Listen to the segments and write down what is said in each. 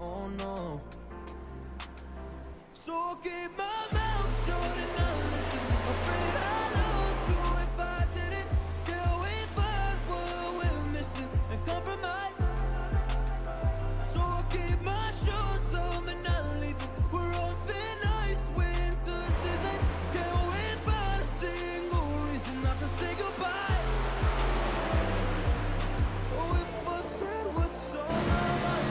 Oh no. So I'll keep my mouth shut and not listen. Afraid I lose you if I didn't. Till we find what we're missing and compromise. So I'll keep my shoes on and not leaving. We're on thin ice, winter season. Can't wait for a single reason not to say goodbye. Oh, if I said what's on my mind,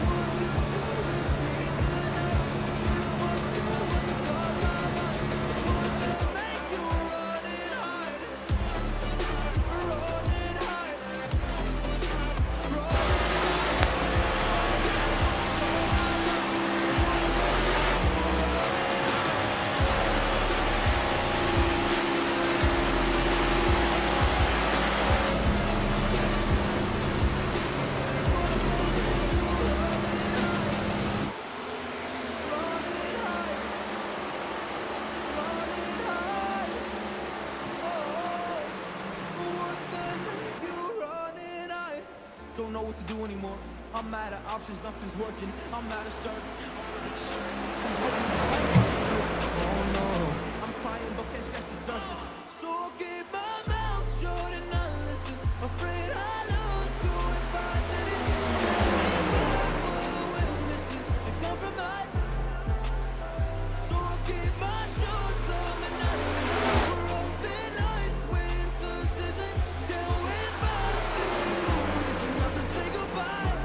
would you stay with me tonight? If I said what's on my mind, would that make you run and hide? Run and hide. Don't know what to do anymore. I'm out of options, nothing's working. I'm out of service. Oh no. I'm trying but can't scratch the surface. So I'll keep my mouth shut and not listen. Afraid I lose you if I didn't. We're missing and compromise. So I'll keep my shoes on and not leaving. We're on thin ice, winter season. Can't wait for a single reason not to say goodbye.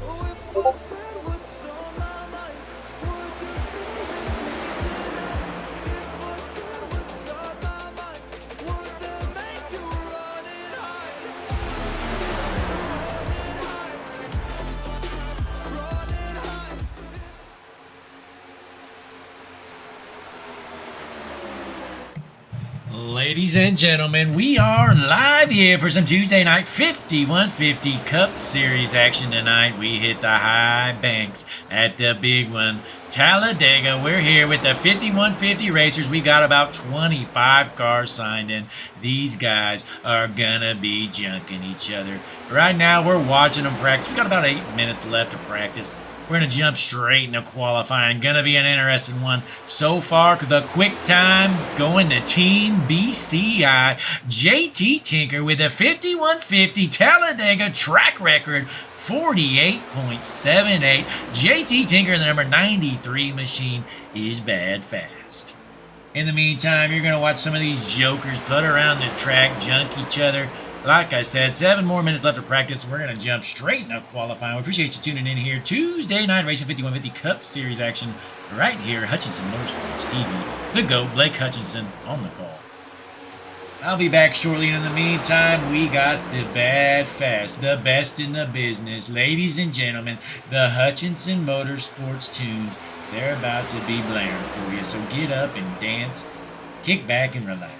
Oh, if I said what's on my mind, would you stay with me tonight? If I said what's on my mind, would that make you run and hide? Run and hide. Run and hide. Ladies and gentlemen, we are live here for some Tuesday night 5150 Cup Series action tonight. We hit the high banks at the big one, Talladega. We're here with the 5150 racers. We got about 25 cars signed in. These guys are gonna be junking each other. Right now, we're watching them practice. We got about 8 minutes left to practice. We're going to jump straight into qualifying. Going to be an interesting one. So far, the quick time going to Team BCI. JT Tinker with a 5150 Talladega track record, 48.78. JT Tinker, the number 93 machine, is bad fast. In the meantime, you're going to watch some of these jokers put around the track, junk each other. Like I said, 7 more minutes left of practice. We're going to jump straight into qualifying. We appreciate you tuning in here. Tuesday night Racing 5150 Cup Series action right here. Hutchinson Motorsports TV. The GOAT, Blake Hutchinson, on the call. I'll be back shortly. In the meantime, we got the bad fast, the best in the business. Ladies and gentlemen, the Hutchinson Motorsports tunes. They're about to be blaring for you. So get up and dance, kick back and relax.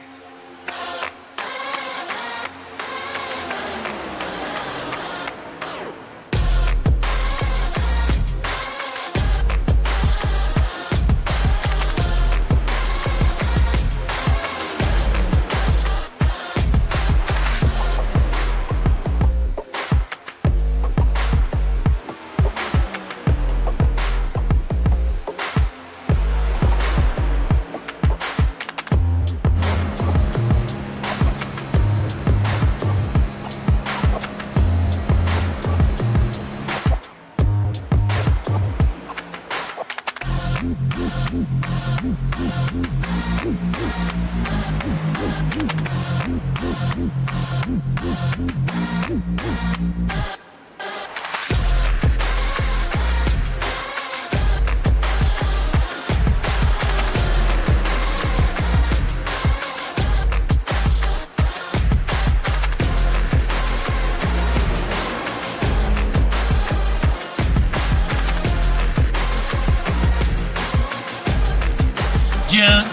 Junk.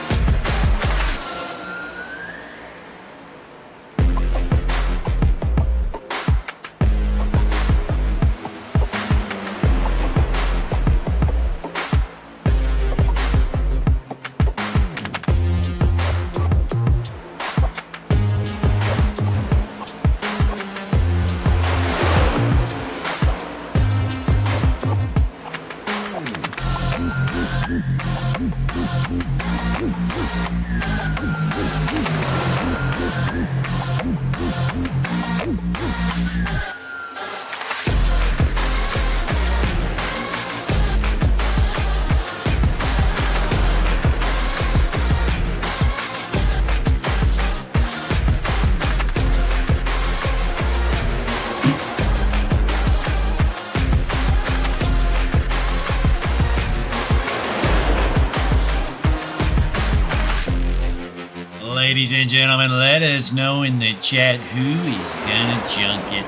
Ladies and gentlemen, let us know in the chat who is gonna junk it.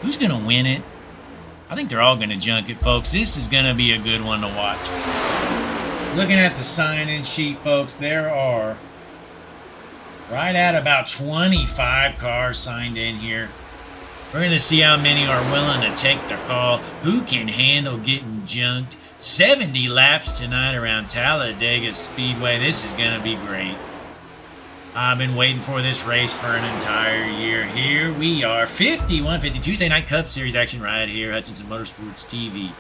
Who's gonna win it? I think they're all gonna junk it, folks. This is gonna be a good one to watch. Looking at the sign-in sheet, folks, there are right at about 25 cars signed in here. We're going to see how many are willing to take the call. Who can handle getting junked? 70 laps tonight around Talladega Speedway. This is going to be great. I've been waiting for this race for an entire year. Here we are, 51-50 Tuesday Night Cup Series action right here, Hutchinson Motorsports TV.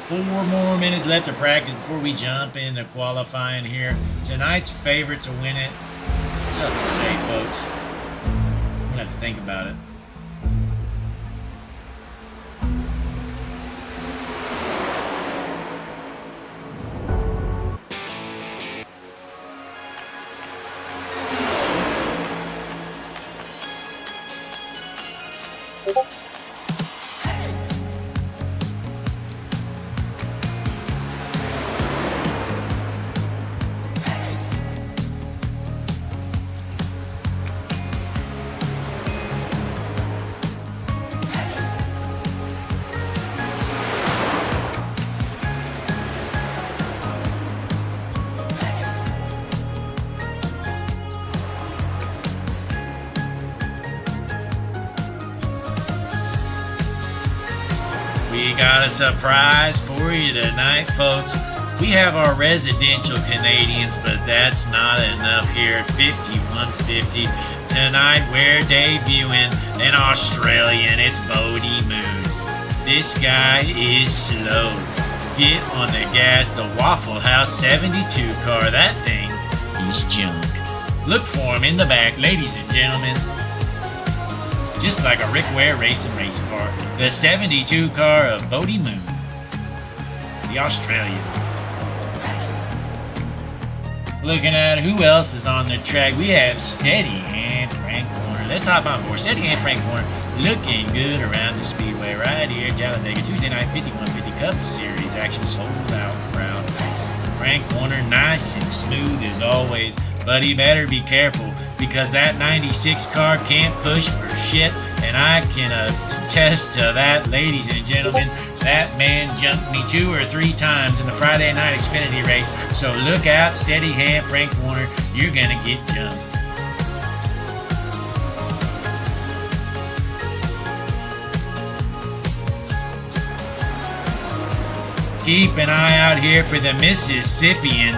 4 more minutes left to practice before we jump into qualifying here. Tonight's favorite to win it. It's tough to say, folks. I'm going to have to think about it. We got a surprise for you tonight, folks. We have our residential Canadians, but that's not enough here at 5150. Tonight we're debuting an Australian. It's Bodie Moon. This guy is slow. Get on the gas. The Waffle House 72 car. That thing is junk. Look for him in the back, ladies and gentlemen. Just like a Rick Ware race car. The 72 car of Bodie Moon. The Australian. Looking at who else is on the track, we have Steady and Frank Warner. Let's hop on board. Steady and Frank Warner looking good around the speedway right here. Talladega Tuesday night 5150 Cup Series action sold out crowd. Frank Warner nice and smooth as always, but he better be careful because that 96 car can't push for shit, and I can attest to that, ladies and gentlemen. That man jumped me 2 or 3 times in the Friday night Xfinity race, so look out, Steady hand, Frank Warner, you're gonna get jumped. Keep an eye out here for the Mississippian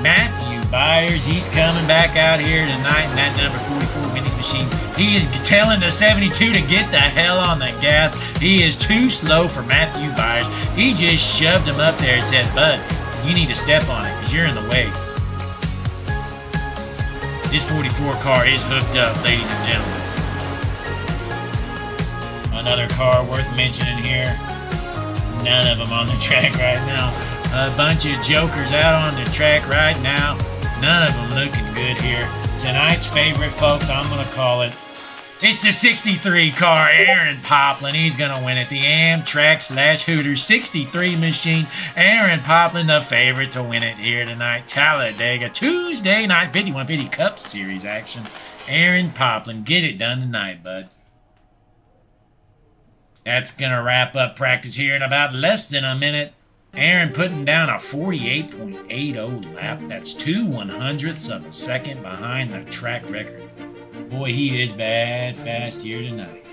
Matthew Byers. He's coming back out here tonight in that number 44 Winnie's machine. He is telling the 72 to get the hell on the gas. He is too slow for Matthew Byers. He just shoved him up there and said, "Bud, you need to step on it because you're in the way." This 44 car is hooked up, ladies and gentlemen. Another car worth mentioning here. None of them on the track right now. A bunch of jokers out on the track right now. None of them looking good here. Tonight's favorite, folks, I'm going to call it. It's the 63 car, Aaron Poplin. He's going to win it. The Amtrak / Hooters 63 machine. Aaron Poplin, the favorite to win it here tonight. Talladega, Tuesday night, 5150 Cup Series action. Aaron Poplin, get it done tonight, bud. That's going to wrap up practice here in about less than a minute. Aaron putting down a 48.80 lap. That's 2/100ths of a second behind the track record. Boy, he is bad fast here tonight.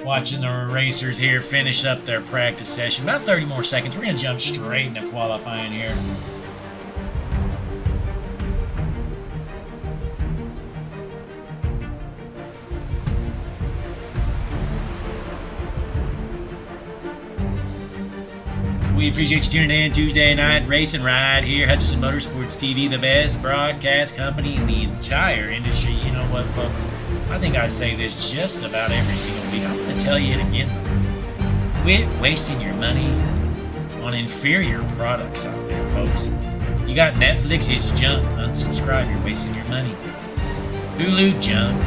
Watching the racers here finish up their practice session. About 30 more seconds. We're going to jump straight into qualifying here. We appreciate you tuning in Tuesday night racing right here, Hutchinson Motorsports TV, the best broadcast company in the entire industry. You know what, folks? I think I say this just about every single week. I'm going to tell you it again. Quit wasting your money on inferior products out there, folks. You got Netflix, it's junk. Unsubscribe, you're wasting your money. Hulu, junk.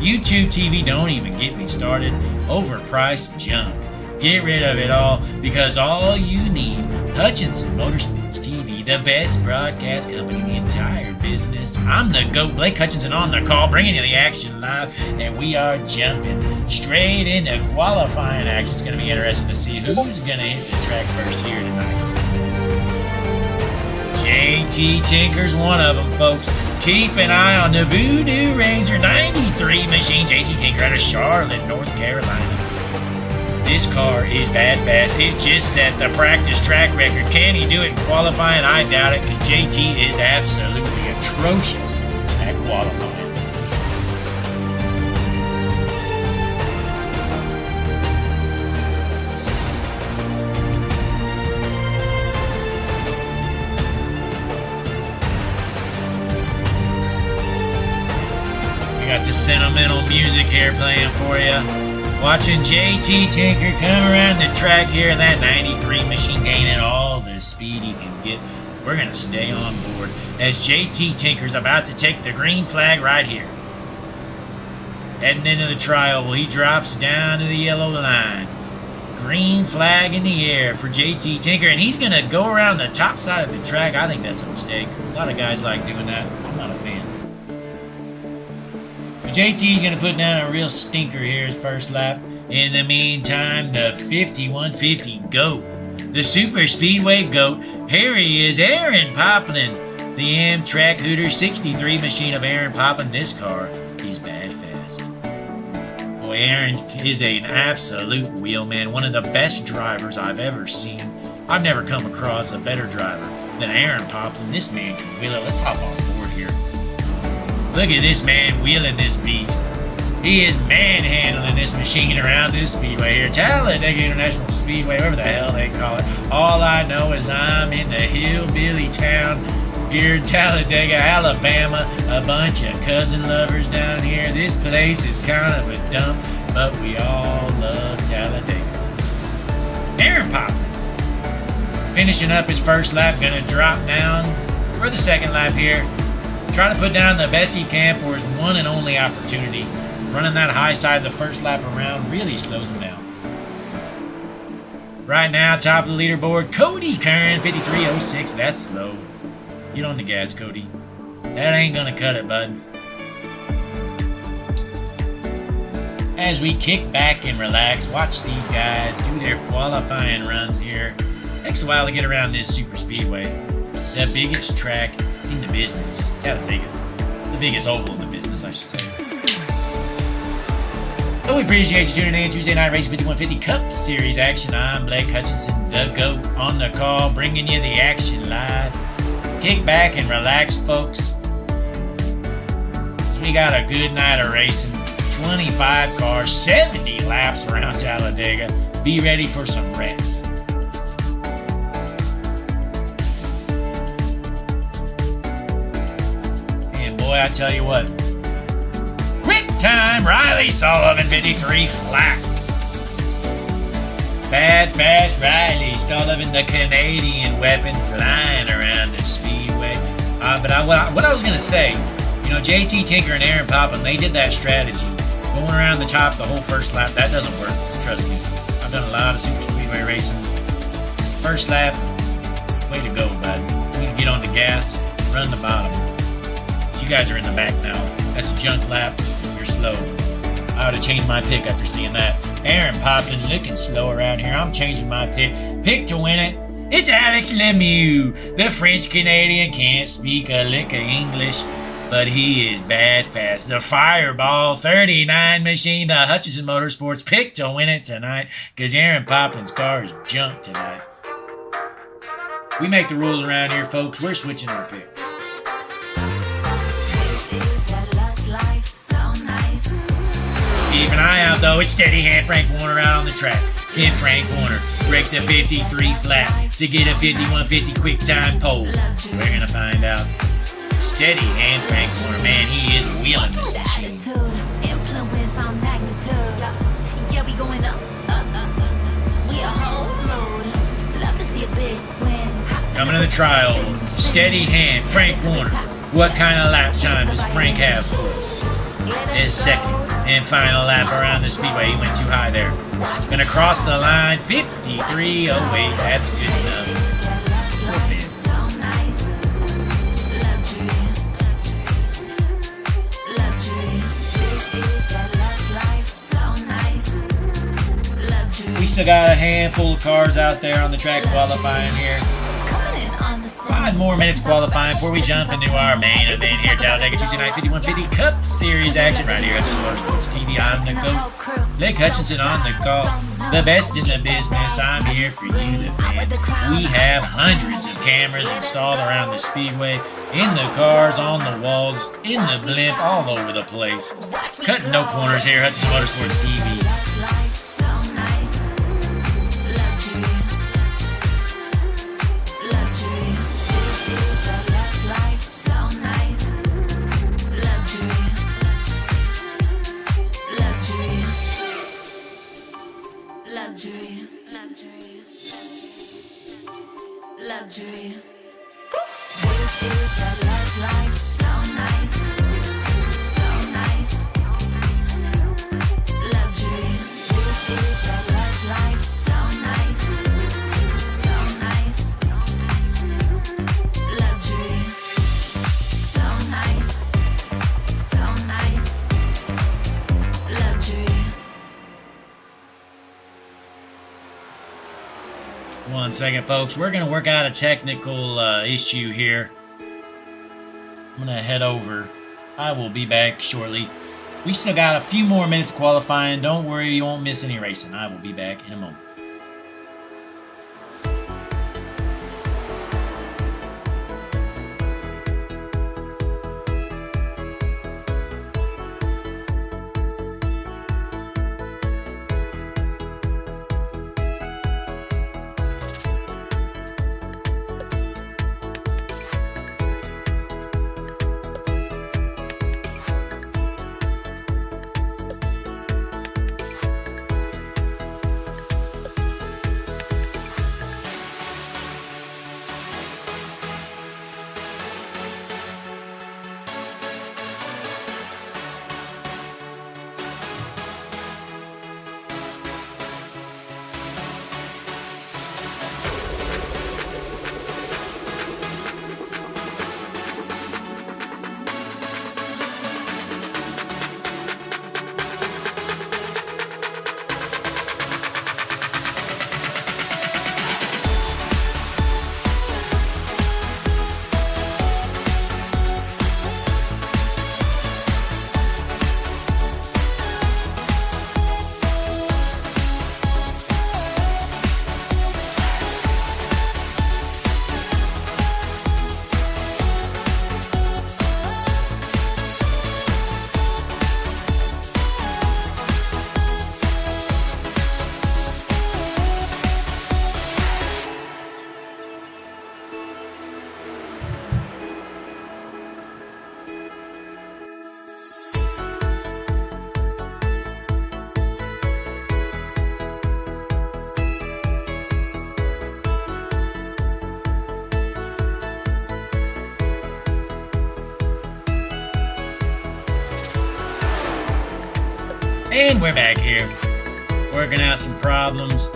YouTube TV, don't even get me started. Overpriced junk. Get rid of it all, because all you need, Hutchinson Motorsports TV, the best broadcast company in the entire business. I'm the GOAT, Blake Hutchinson, on the call, bringing you the action live, and we are jumping straight into qualifying action. It's going to be interesting to see who's going to hit the track first here tonight. JT Tinker's one of them, folks. Keep an eye on the Voodoo Ranger 93 machine. JT Tinker out of Charlotte, North Carolina. This car is bad fast. It just set the practice track record. Can he do it in qualifying? I doubt it, because JT is absolutely atrocious at qualifying. We got the sentimental music here playing for you. Watching JT Tinker come around the track here, that 93 machine gaining all the speed he can get. We're going to stay on board as JT Tinker's about to take the green flag right here. Heading into the trial, well, he drops down to the yellow line. Green flag in the air for JT Tinker, and he's going to go around the top side of the track. I think that's a mistake. A lot of guys like doing that. I'm not a fan. JT's going to put down a real stinker here his first lap. In the meantime, the 5150 GOAT, the Super Speedway GOAT, here he is, Aaron Poplin, the Amtrak Hooter 63 machine of Aaron Poplin. This car is bad fast. Boy, Aaron is an absolute wheelman, one of the best drivers I've ever seen. I've never come across a better driver than Aaron Poplin. This man can wheel it. Let's hop on board here. Look at this man wheeling this beast. He is manhandling this machine around this speedway here. Talladega International Speedway, whatever the hell they call it. All I know is I'm in the hillbilly town here in Talladega, Alabama. A bunch of cousin lovers down here. This place is kind of a dump, but we all love Talladega. Aaron Poplin, finishing up his first lap, gonna drop down for the second lap here. Try to put down the best he can for his one and only opportunity. Running that high side the first lap around really slows him down. Right now, top of the leaderboard, Cody Kern, 53.06. That's slow. Get on the gas, Cody. That ain't gonna cut it, bud. As we kick back and relax, watch these guys do their qualifying runs here. Takes a while to get around this super speedway. The biggest track in the business. Talladega. The biggest oval in the business, I should say. So we appreciate you tuning in. Tuesday night racing 5150 Cup Series action. I'm Blake Hutchinson, the GOAT, on the call, bringing you the action live. Kick back and relax, folks. We got a good night of racing. 25 cars, 70 laps around Talladega. Be ready for some wrecks. And boy, I tell you what. Quick time, Riley Sullivan, 53 flat. Bad, fast Riley Sullivan, the Canadian weapon, flying around the speedway. What I was going to say, you know, JT Tinker and Aaron Poplin, they did that strategy. Going around the top the whole first lap, that doesn't work, trust me. I've done a lot of super speedway racing. First lap, way to go, bud. You can get on the gas, run the bottom. So you guys are in the back now. That's a junk lap. You're slow. I would have changed my pick after seeing that. Aaron Poplin looking slow around here. I'm changing my pick. Pick to win it. It's Alex Lemieux. The French-Canadian can't speak a lick of English, but he is bad fast. The Fireball 39 machine, the Hutchinson Motorsports, pick to win it tonight, because Aaron Poplin's car is junk tonight. We make the rules around here, folks. We're switching our pick. Keep an eye out, though. It's steady hand Frank Warner out on the track. Can Frank Warner break the 53 flat to get a 5150 quick time pole? We're going to find out. Steady hand Frank Warner. Man, he is wheeling this machine. Influence on magnitude. Yeah, we going up. We a whole load. Love to see a big win. Coming to the trial. Steady hand Frank Warner. What kind of lap time does Frank have for us? His second and final lap around the speedway. He went too high there. Gonna cross the line, 53. Oh wait, that's good enough. We're fifth. We still got a handful of cars out there on the track qualifying here. 5 more minutes qualifying before we jump into our main event here. Talladega Tuesday Night 5150 Cup Series action right here at Motorsports TV. I'm the GOAT, Blake Hutchinson on the call. The best in the business. I'm here for you, the fan. We have hundreds of cameras installed around the speedway, in the cars, on the walls, in the blimp, all over the place. Cutting no corners here, Hutchinson Motorsports TV. Luxury. This is the love life. So nice. So nice. Luxury. This is the love life. So nice. So nice. Luxury. So nice. So nice. Luxury. 1 second, folks. We're going to work out a technical issue here. I'm going to head over. I will be back shortly. We still got a few more minutes qualifying. Don't worry, you won't miss any racing. I will be back in a moment. And we're back here, working out some problems.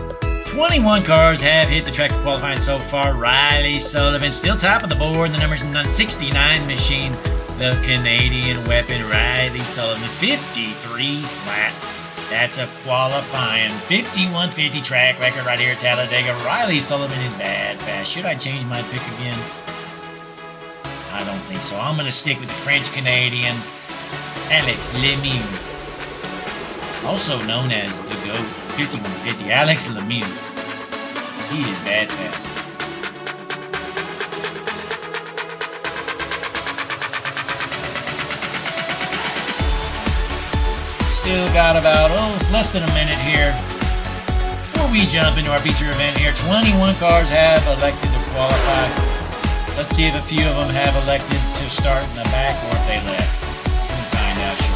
21 cars have hit the track for qualifying so far. Riley Sullivan still top of the board. The number's 69 machine, the Canadian weapon, Riley Sullivan, 53 flat. That's a qualifying 5150 track record right here at Talladega. Riley Sullivan is bad fast. Should I change my pick again? I don't think so. I'm going to stick with the French-Canadian Alex Lemieux, also known as the GOAT 5150, Alex Lemieux. He is bad fast. Still got about, less than a minute here before we jump into our feature event here. 21 cars have elected to qualify. Let's see if a few of them have elected to start in the back or if they left. We'll find out shortly.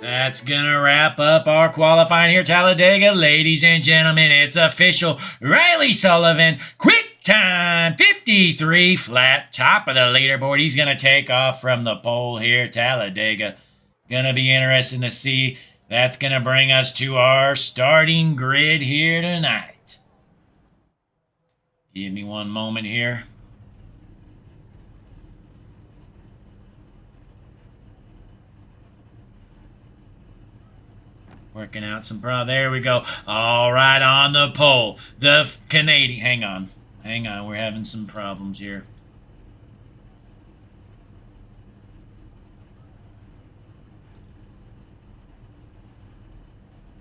That's going to wrap up our qualifying here, Talladega. Ladies and gentlemen, it's official. Riley Sullivan, quick time, 53 flat, top of the leaderboard. He's going to take off from the pole here, Talladega. Going to be interesting to see. That's going to bring us to our starting grid here tonight. Give me one moment here. Working out some there we go. All right, on the pole. The Canadian. Hang on. We're having some problems here.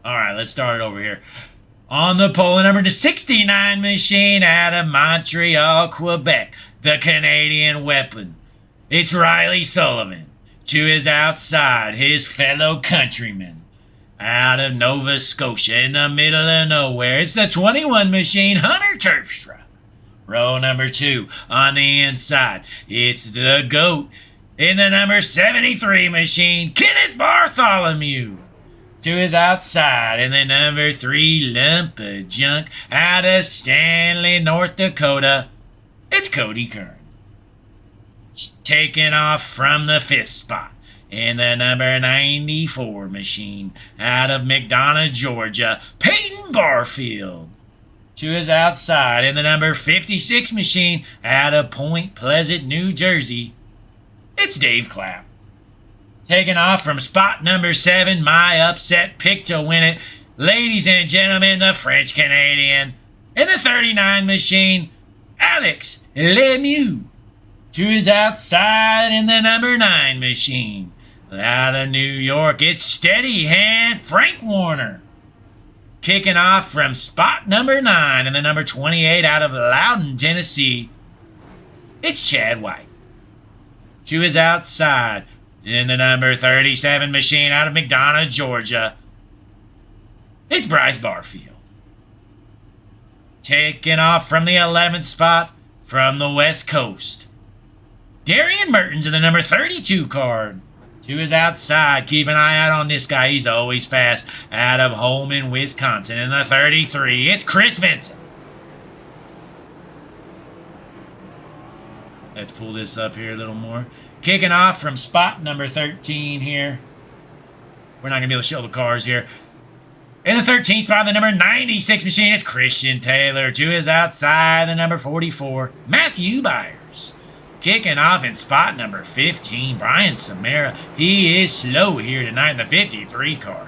All right, let's start it over here. On the pole, number 69 machine out of Montreal, Quebec. The Canadian weapon. It's Riley Sullivan. To his outside, his fellow countryman. Out of Nova Scotia, in the middle of nowhere, it's the 21 machine, Hunter Terpstra. Row number 2, on the inside, it's the GOAT. In the number 73 machine, Kenneth Bartholomew. To his outside, in the number 3 lump of junk, out of Stanley, North Dakota, it's Cody Kern. Taking off from the 5th spot. In the number 94 machine, out of McDonough, Georgia, Peyton Barfield. To his outside, in the number 56 machine, out of Point Pleasant, New Jersey, it's Dave Clapp. Taking off from spot number 7, my upset pick to win it. Ladies and gentlemen, the French Canadian. In the 39 machine, Alex Lemieux. To his outside, in the number 9 machine. Out of New York, it's steady hand Frank Warner. Kicking off from spot number 9 and the number 28 out of Loudon, Tennessee, it's Chad White. To his outside, in the number 37 machine out of McDonough, Georgia, it's Bryce Barfield. Taking off from the 11th spot from the West Coast, Darian Mertens in the number 32 card. To his outside, keep an eye out on this guy. He's always fast. Out of Holman, Wisconsin. In the 33, it's Chris Vincent. Let's pull this up here a little more. Kicking off from spot number 13 here. We're not going to be able to show the cars here. In the 13th spot, the number 96 machine, it's Christian Taylor. To his outside, the number 44, Matthew Byers. Kicking off in spot number 15, Brian Samara. He is slow here tonight in the 53 car.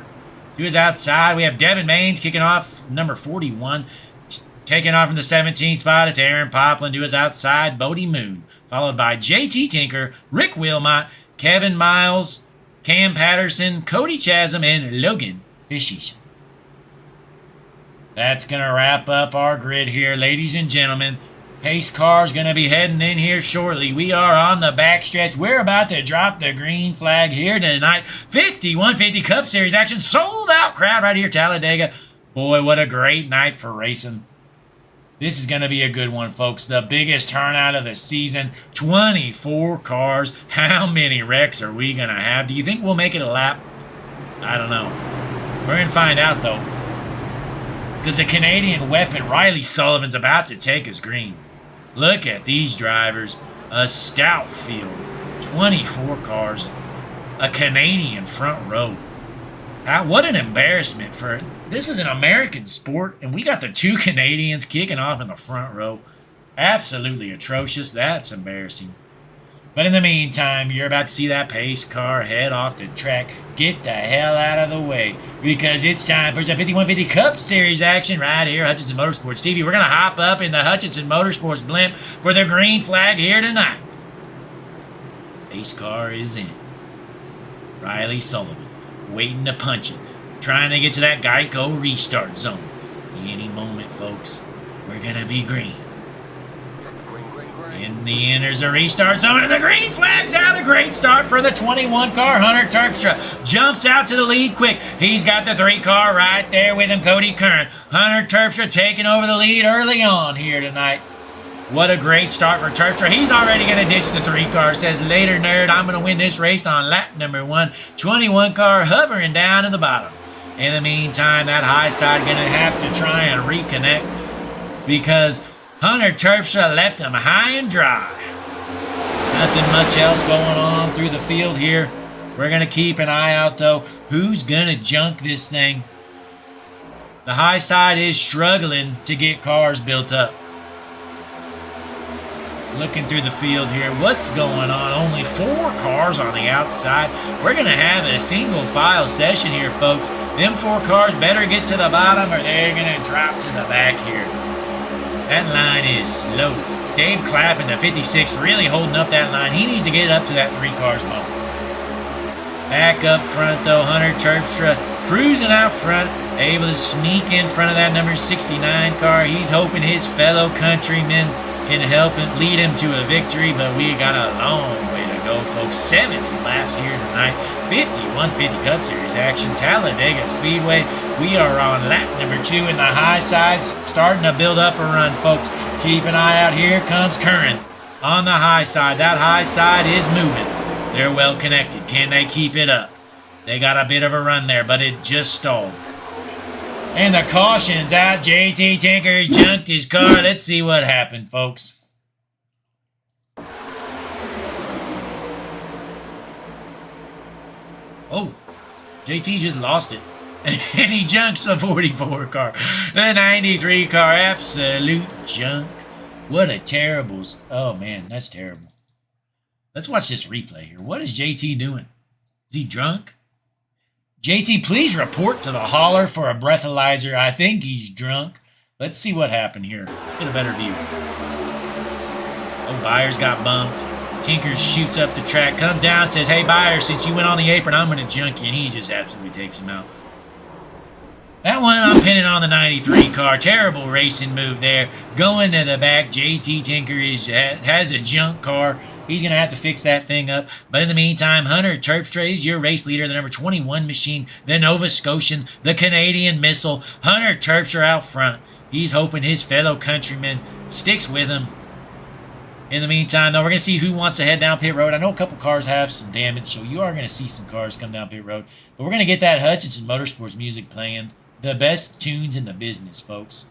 To his outside, we have Devin Maines kicking off number 41. Taking off from the 17th spot, it's Aaron Poplin. To his outside, Bodie Moon. Followed by JT Tinker, Rick Wilmot, Kevin Miles, Cam Patterson, Cody Chasm, and Logan Fishies. That's going to wrap up our grid here, ladies and gentlemen. Pace car's going to be heading in here shortly. We are on the backstretch. We're about to drop the green flag here tonight. 5150 Cup Series action. Sold out crowd right here, Talladega. Boy, what a great night for racing. This is going to be a good one, folks. The biggest turnout of the season. 24 cars. How many wrecks are we going to have? Do you think we'll make it a lap? I don't know. We're going to find out, though. Because the Canadian weapon, Riley Sullivan's about to take us green. Look at these drivers. A stout field. 24 cars. A Canadian front row. What an embarrassment for... This is an American sport, and we got the 2 Canadians kicking off in the front row. Absolutely atrocious. That's embarrassing. But in the meantime, you're about to see that pace car head off the track. Get the hell out of the way, because it's time for some 5150 Cup Series action right here, Hutchinson Motorsports TV. We're going to hop up in the Hutchinson Motorsports blimp for the green flag here tonight. Pace car is in. Riley Sullivan waiting to punch it, trying to get to that Geico restart zone. Any moment, folks, we're going to be green. And the enters the restart zone, and the green flag's out. A great start for the 21 car. Hunter Terpstra jumps out to the lead quick. He's got the 3 car right there with him, Cody Kern. Hunter Terpstra taking over the lead early on here tonight. What a great start for Terpstra. He's already going to ditch the 3 car. Says, later, nerd, I'm going to win this race on lap number 1. 21 car hovering down to the bottom. In the meantime, that high side going to have to try and reconnect because Hunter Terpstra left him high and dry. Nothing much else going on through the field here. We're going to keep an eye out, though. Who's going to junk this thing? The high side is struggling to get cars built up. Looking through the field here, what's going on? Only 4 cars on the outside. We're going to have a single file session here, folks. Them 4 cars better get to the bottom or they're going to drop to the back here. That line is slow. Dave Clappin, the 56, really holding up that line. He needs to get up to that 3 cars bump. Back up front, though, Hunter Terpstra cruising out front, able to sneak in front of that number 69 car. He's hoping his fellow countrymen can help him lead him to a victory, but we got a long way to go, folks. 70 laps here tonight. 150 Cup Series action. Talladega Speedway. We are on lap number 2 in the high side, starting to build up a run, folks. Keep an eye out. Here comes Curran on the high side. That high side is moving. They're well connected. Can they keep it up? They got a bit of a run there, but it just stalled. And the caution's out. JT Tinker's junked his car. Let's see what happened, folks. Oh, JT just lost it. And he junks the 44 car. The 93 car, absolute junk. What a terrible... Oh, man, that's terrible. Let's watch this replay here. What is JT doing? Is he drunk? JT, please report to the hauler for a breathalyzer. I think he's drunk. Let's see what happened here. Let's get a better view. Oh, Byers got bumped. Tinker shoots up the track, comes down, says, hey, Byers, since you went on the apron, I'm going to junk you. And he just absolutely takes him out. That one I'm pinning on the 93 car. Terrible racing move there. Going to the back. JT Tinker has a junk car. He's going to have to fix that thing up. But in the meantime, Hunter Terpstra is your race leader, the number 21 machine, the Nova Scotian, the Canadian Missile. Hunter Terpstra out front. He's hoping his fellow countryman sticks with him. In the meantime, though, we're going to see who wants to head down pit road. I know a couple cars have some damage, so you are going to see some cars come down pit road. But we're going to get that Hutchinson Motorsports music playing. The best tunes in the business, folks.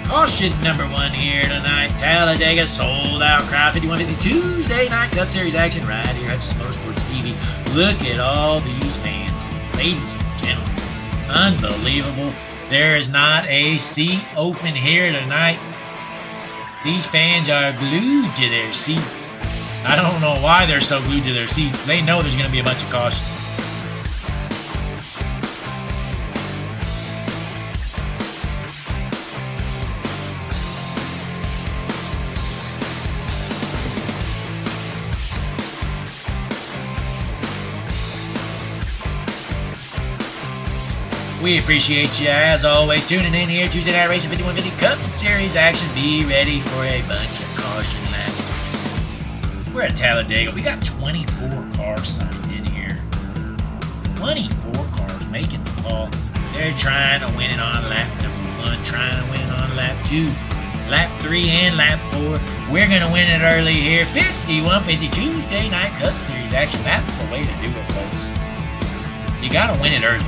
Caution number 1 here tonight. Talladega sold out crowd. 51-50 Tuesday night Cup Series action right here at Hutchinson Motorsports TV. Look at all these fans, ladies and gentlemen. Unbelievable. There is not a seat open here tonight. These fans are glued to their seats. I don't know why they're so glued to their seats. They know there's going to be a bunch of caution. We appreciate you, as always, tuning in here. Tuesday Night Racing 5150 Cup Series action. Be ready for a bunch of caution laps. We're at Talladega. We got 24 cars signed in here. 24 cars making the call. They're trying to win it on lap number 1, trying to win it on lap 2, lap 3, and lap 4. We're going to win it early here. 5150 Tuesday Night Cup Series action. That's the way to do it, folks. You got to win it early.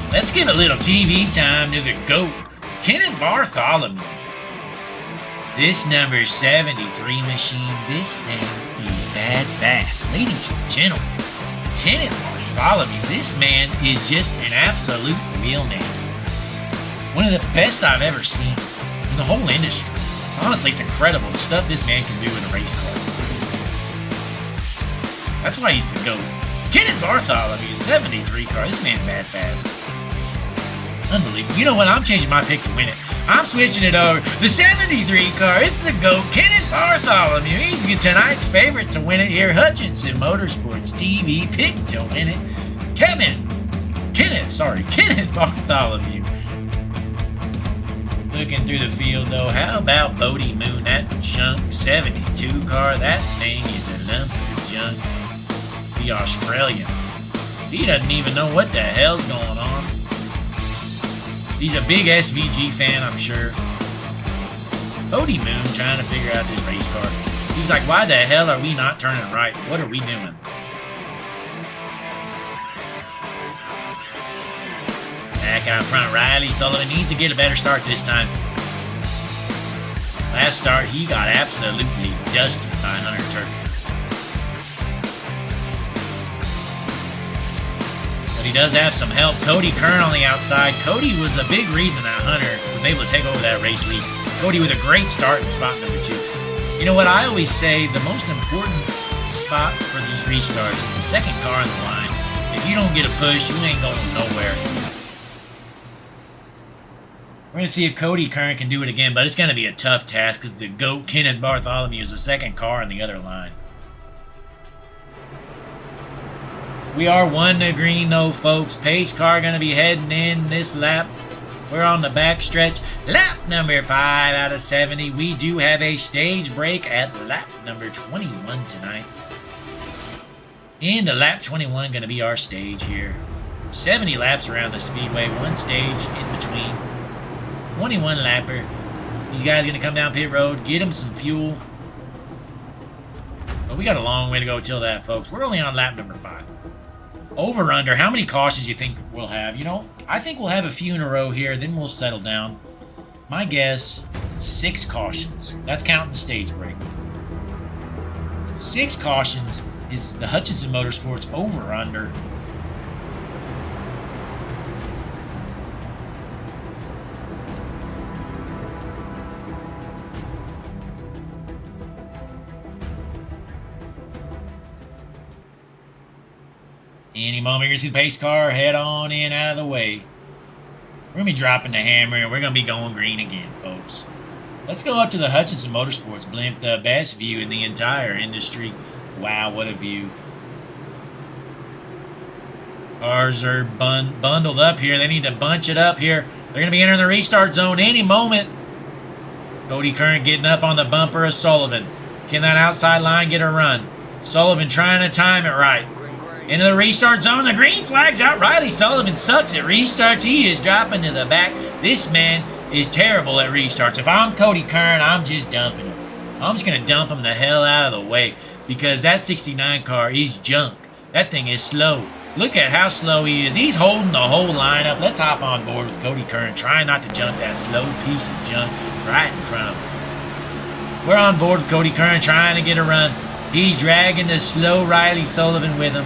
Let's give a little TV time to the GOAT, Kenneth Bartholomew. This number 73 machine, this thing is bad fast. Ladies and gentlemen, Kenneth Bartholomew, this man is just an absolute real man. One of the best I've ever seen in the whole industry. Honestly, it's incredible the stuff this man can do in a race car. That's why he's the GOAT. Kenneth Bartholomew, 73 car, this man's bad fast. Unbelievable. You know what? I'm changing my pick to win it. I'm switching it over. The 73 car, it's the GOAT, Kenneth Bartholomew. He's tonight's favorite to win it here. Hutchinson Motorsports TV picked to win it. Kenneth Bartholomew. Looking through the field, though, how about Bodie Moon, that junk 72 car? That thing is a lump of junk. The Australian. He doesn't even know what the hell's going on. He's a big SVG fan, I'm sure. Bodie Moon trying to figure out this race car. He's like, why the hell are we not turning right? What are we doing? Back out front, Riley Sullivan needs to get a better start this time. Last start, he got absolutely dusted by Hunter Terpstra. But he does have some help. Cody Kern on the outside. Cody was a big reason that Hunter was able to take over that race lead. Cody with a great start in spot number 2. You know what I always say, the most important spot for these restarts is the second car in the line. If you don't get a push, you ain't going nowhere. We're going to see if Cody Kern can do it again, but it's going to be a tough task because the GOAT, Kenneth Bartholomew, is the second car in the other line. We are 1 to green, though, folks. Pace car going to be heading in this lap. We're on the back stretch. Lap number 5 out of 70. We do have a stage break at lap number 21 tonight. And lap 21 going to be our stage here. 70 laps around the speedway, 1 stage in between. 21 lapper. These guys going to come down pit road, get them some fuel. But we got a long way to go till that, folks. We're only on lap number 5. Over under, how many cautions do you think we'll have? You know, I think we'll have a few in a row here, then we'll settle down. My guess, 6 cautions. That's counting the stage break. 6 cautions is the Hutchinson Motorsports over under. Any moment you're going to see the pace car head on in out of the way. We're going to be dropping the hammer and we're going to be going green again, folks. Let's go up to the Hutchinson Motorsports blimp, the best view in the entire industry. Wow, what a view. Cars are bundled up here. They need to bunch it up here. They're going to be entering the restart zone any moment. Cody Kern getting up on the bumper of Sullivan. Can that outside line get a run? Sullivan trying to time it right. Into the restart zone. The green flag's out. Riley Sullivan sucks at restarts. He is dropping to the back. This man is terrible at restarts. If I'm Cody Kern, I'm just dumping him. I'm just going to dump him the hell out of the way because that 69 car is junk. That thing is slow. Look at how slow he is. He's holding the whole lineup. Let's hop on board with Cody Kern. Trying not to jump that slow piece of junk right in front of him. We're on board with Cody Kern trying to get a run. He's dragging the slow Riley Sullivan with him.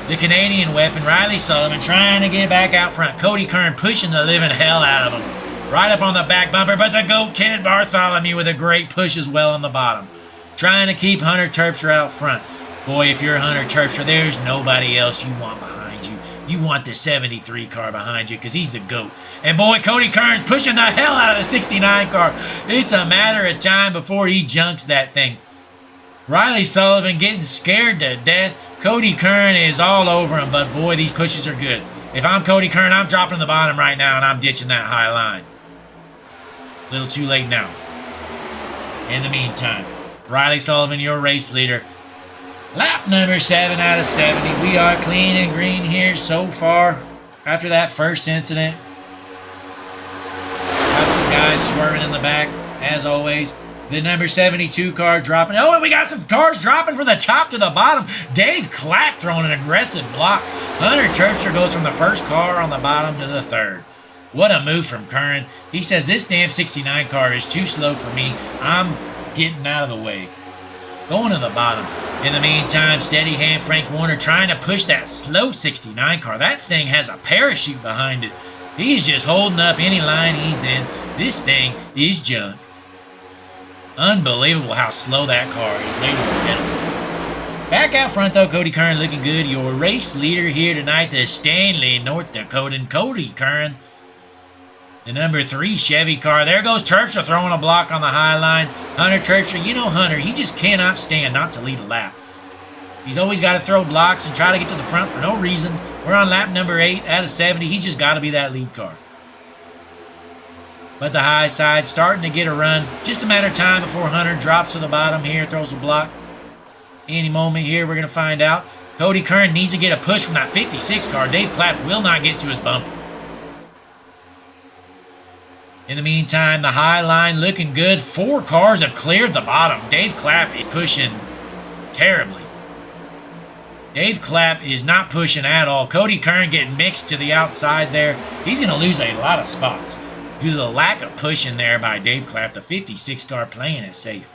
The Canadian weapon, Riley Sullivan, trying to get back out front. Cody Kern pushing the living hell out of him. Right up on the back bumper, but the GOAT, Kenneth Bartholomew, with a great push as well on the bottom. Trying to keep Hunter Terpstra out front. Boy, if you're Hunter Terpstra, there's nobody else you want behind you. You want the 73 car behind you because he's the GOAT. And boy, Cody Kern's pushing the hell out of the 69 car. It's a matter of time before he junks that thing. Riley Sullivan getting scared to death. Cody Kern is all over him, but boy, these pushes are good. If I'm Cody Kern, I'm dropping the bottom right now, and I'm ditching that high line. A little too late now. In the meantime, Riley Sullivan, your race leader. Lap number 7 out of 70. We are clean and green here so far after that first incident. Got some guys swerving in the back, as always. The number 72 car dropping. Oh, and we got some cars dropping from the top to the bottom. Dave Clack throwing an aggressive block. Hunter Terpstra goes from the first car on the bottom to the third. What a move from Kern. He says, this damn 69 car is too slow for me. I'm getting out of the way. Going to the bottom. In the meantime, steady hand Frank Warner trying to push that slow 69 car. That thing has a parachute behind it. He is just holding up any line he's in. This thing is junk. Unbelievable how slow that car is, ladies and gentlemen. Back out front, though, Cody Kern looking good. Your race leader here tonight, the Stanley, North Dakotan, Cody Kern. The number 3 Chevy car. There goes Terpstra throwing a block on the high line. Hunter Terpstra, you know Hunter, he just cannot stand not to lead a lap. He's always got to throw blocks and try to get to the front for no reason. We're on lap number 8 out of 70. He's just got to be that lead car. But the high side starting to get a run. Just a matter of time before Hunter drops to the bottom here, throws a block. Any moment here, we're going to find out. Cody Kern needs to get a push from that 56 car. Dave Clapp will not get to his bumper. In the meantime, the high line looking good. 4 cars have cleared the bottom. Dave Clapp is pushing terribly. Dave Clapp is not pushing at all. Cody Kern getting mixed to the outside there. He's going to lose a lot of spots due to the lack of pushing there by Dave Clapp. The 56 car playing it safe.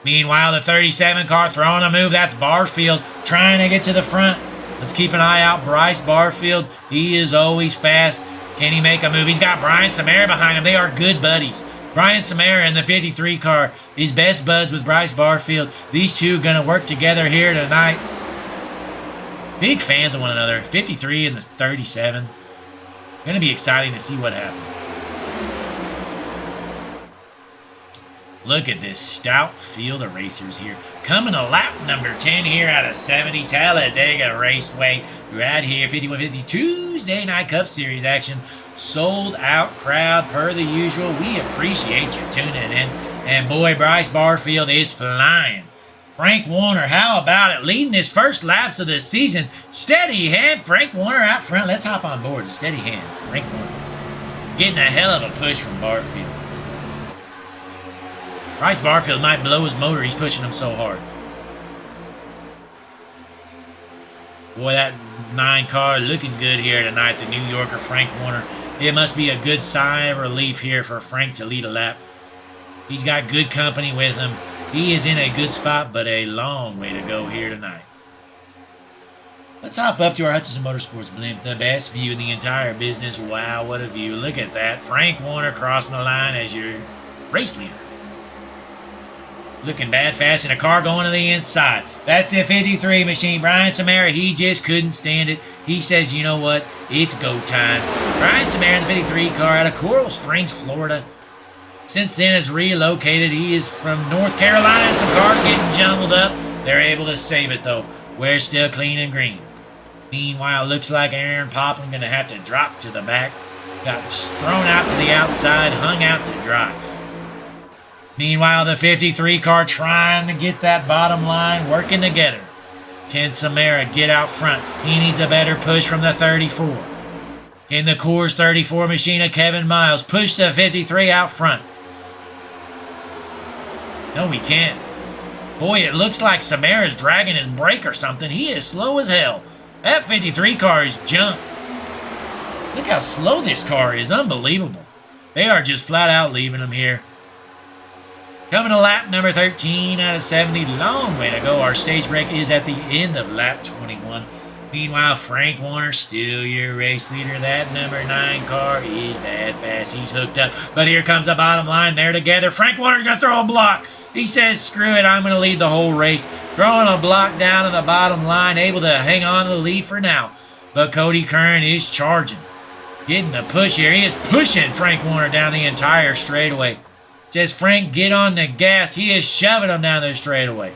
Meanwhile, the 37 car throwing a move. That's Barfield trying to get to the front. Let's keep an eye out. Bryce Barfield. He is always fast. Can he make a move? He's got Brian Samara behind him. They are good buddies. Brian Samara in the 53 car is best buds with Bryce Barfield. These two going to work together here tonight. Big fans of one another. 53 and the 37. Going to be exciting to see what happens. Look at this stout field of racers here. Coming to lap number 10 here out of 70. Talladega Raceway. Right here, 5150 Tuesday Night Cup Series action. Sold out crowd per the usual. We appreciate you tuning in. And boy, Bryce Barfield is flying. Frank Warner, how about it? Leading his first laps of the season. Steady hand. Frank Warner out front. Let's hop on board. Steady hand. Frank Warner. Getting a hell of a push from Barfield. Bryce Barfield might blow his motor. He's pushing him so hard. Boy, that 9 car looking good here tonight. The New Yorker, Frank Warner. It must be a good sigh of relief here for Frank to lead a lap. He's got good company with him. He is in a good spot, but a long way to go here tonight. Let's hop up to our Hutchinson Motorsports blimp. The best view in the entire business. Wow, what a view. Look at that. Frank Warner crossing the line as your race leader. Looking bad fast in a car going to the inside. That's the 53 machine. Brian Samara, he just couldn't stand it. He says, you know what? It's go time. Brian Samara in the 53 car out of Coral Springs, Florida. Since then has relocated. He is from North Carolina and some cars getting jumbled up. They're able to save it though. We're still clean and green. Meanwhile, looks like Aaron Poplin going to have to drop to the back. Got thrown out to the outside, hung out to dry. Meanwhile, the 53 car trying to get that bottom line, working together. Can Samara get out front? He needs a better push from the 34. Can the Coors 34 machine of Kevin Miles push the 53 out front? No, he can't. Boy, it looks like Samara's dragging his brake or something. He is slow as hell. That 53 car is junk. Look how slow this car is. Unbelievable. They are just flat out leaving him here. Coming to lap number 13 out of 70. Long way to go. Our stage break is at the end of lap 21. Meanwhile, Frank Warner, still your race leader. That number 9 car is bad fast. He's hooked up. But here comes the bottom line. They're together. Frank Warner's going to throw a block. He says, screw it. I'm going to lead the whole race. Throwing a block down to the bottom line. Able to hang on to the lead for now. But Cody Kern is charging. Getting the push here. He is pushing Frank Warner down the entire straightaway. Says Frank, get on the gas. He is shoving him down the straightaway.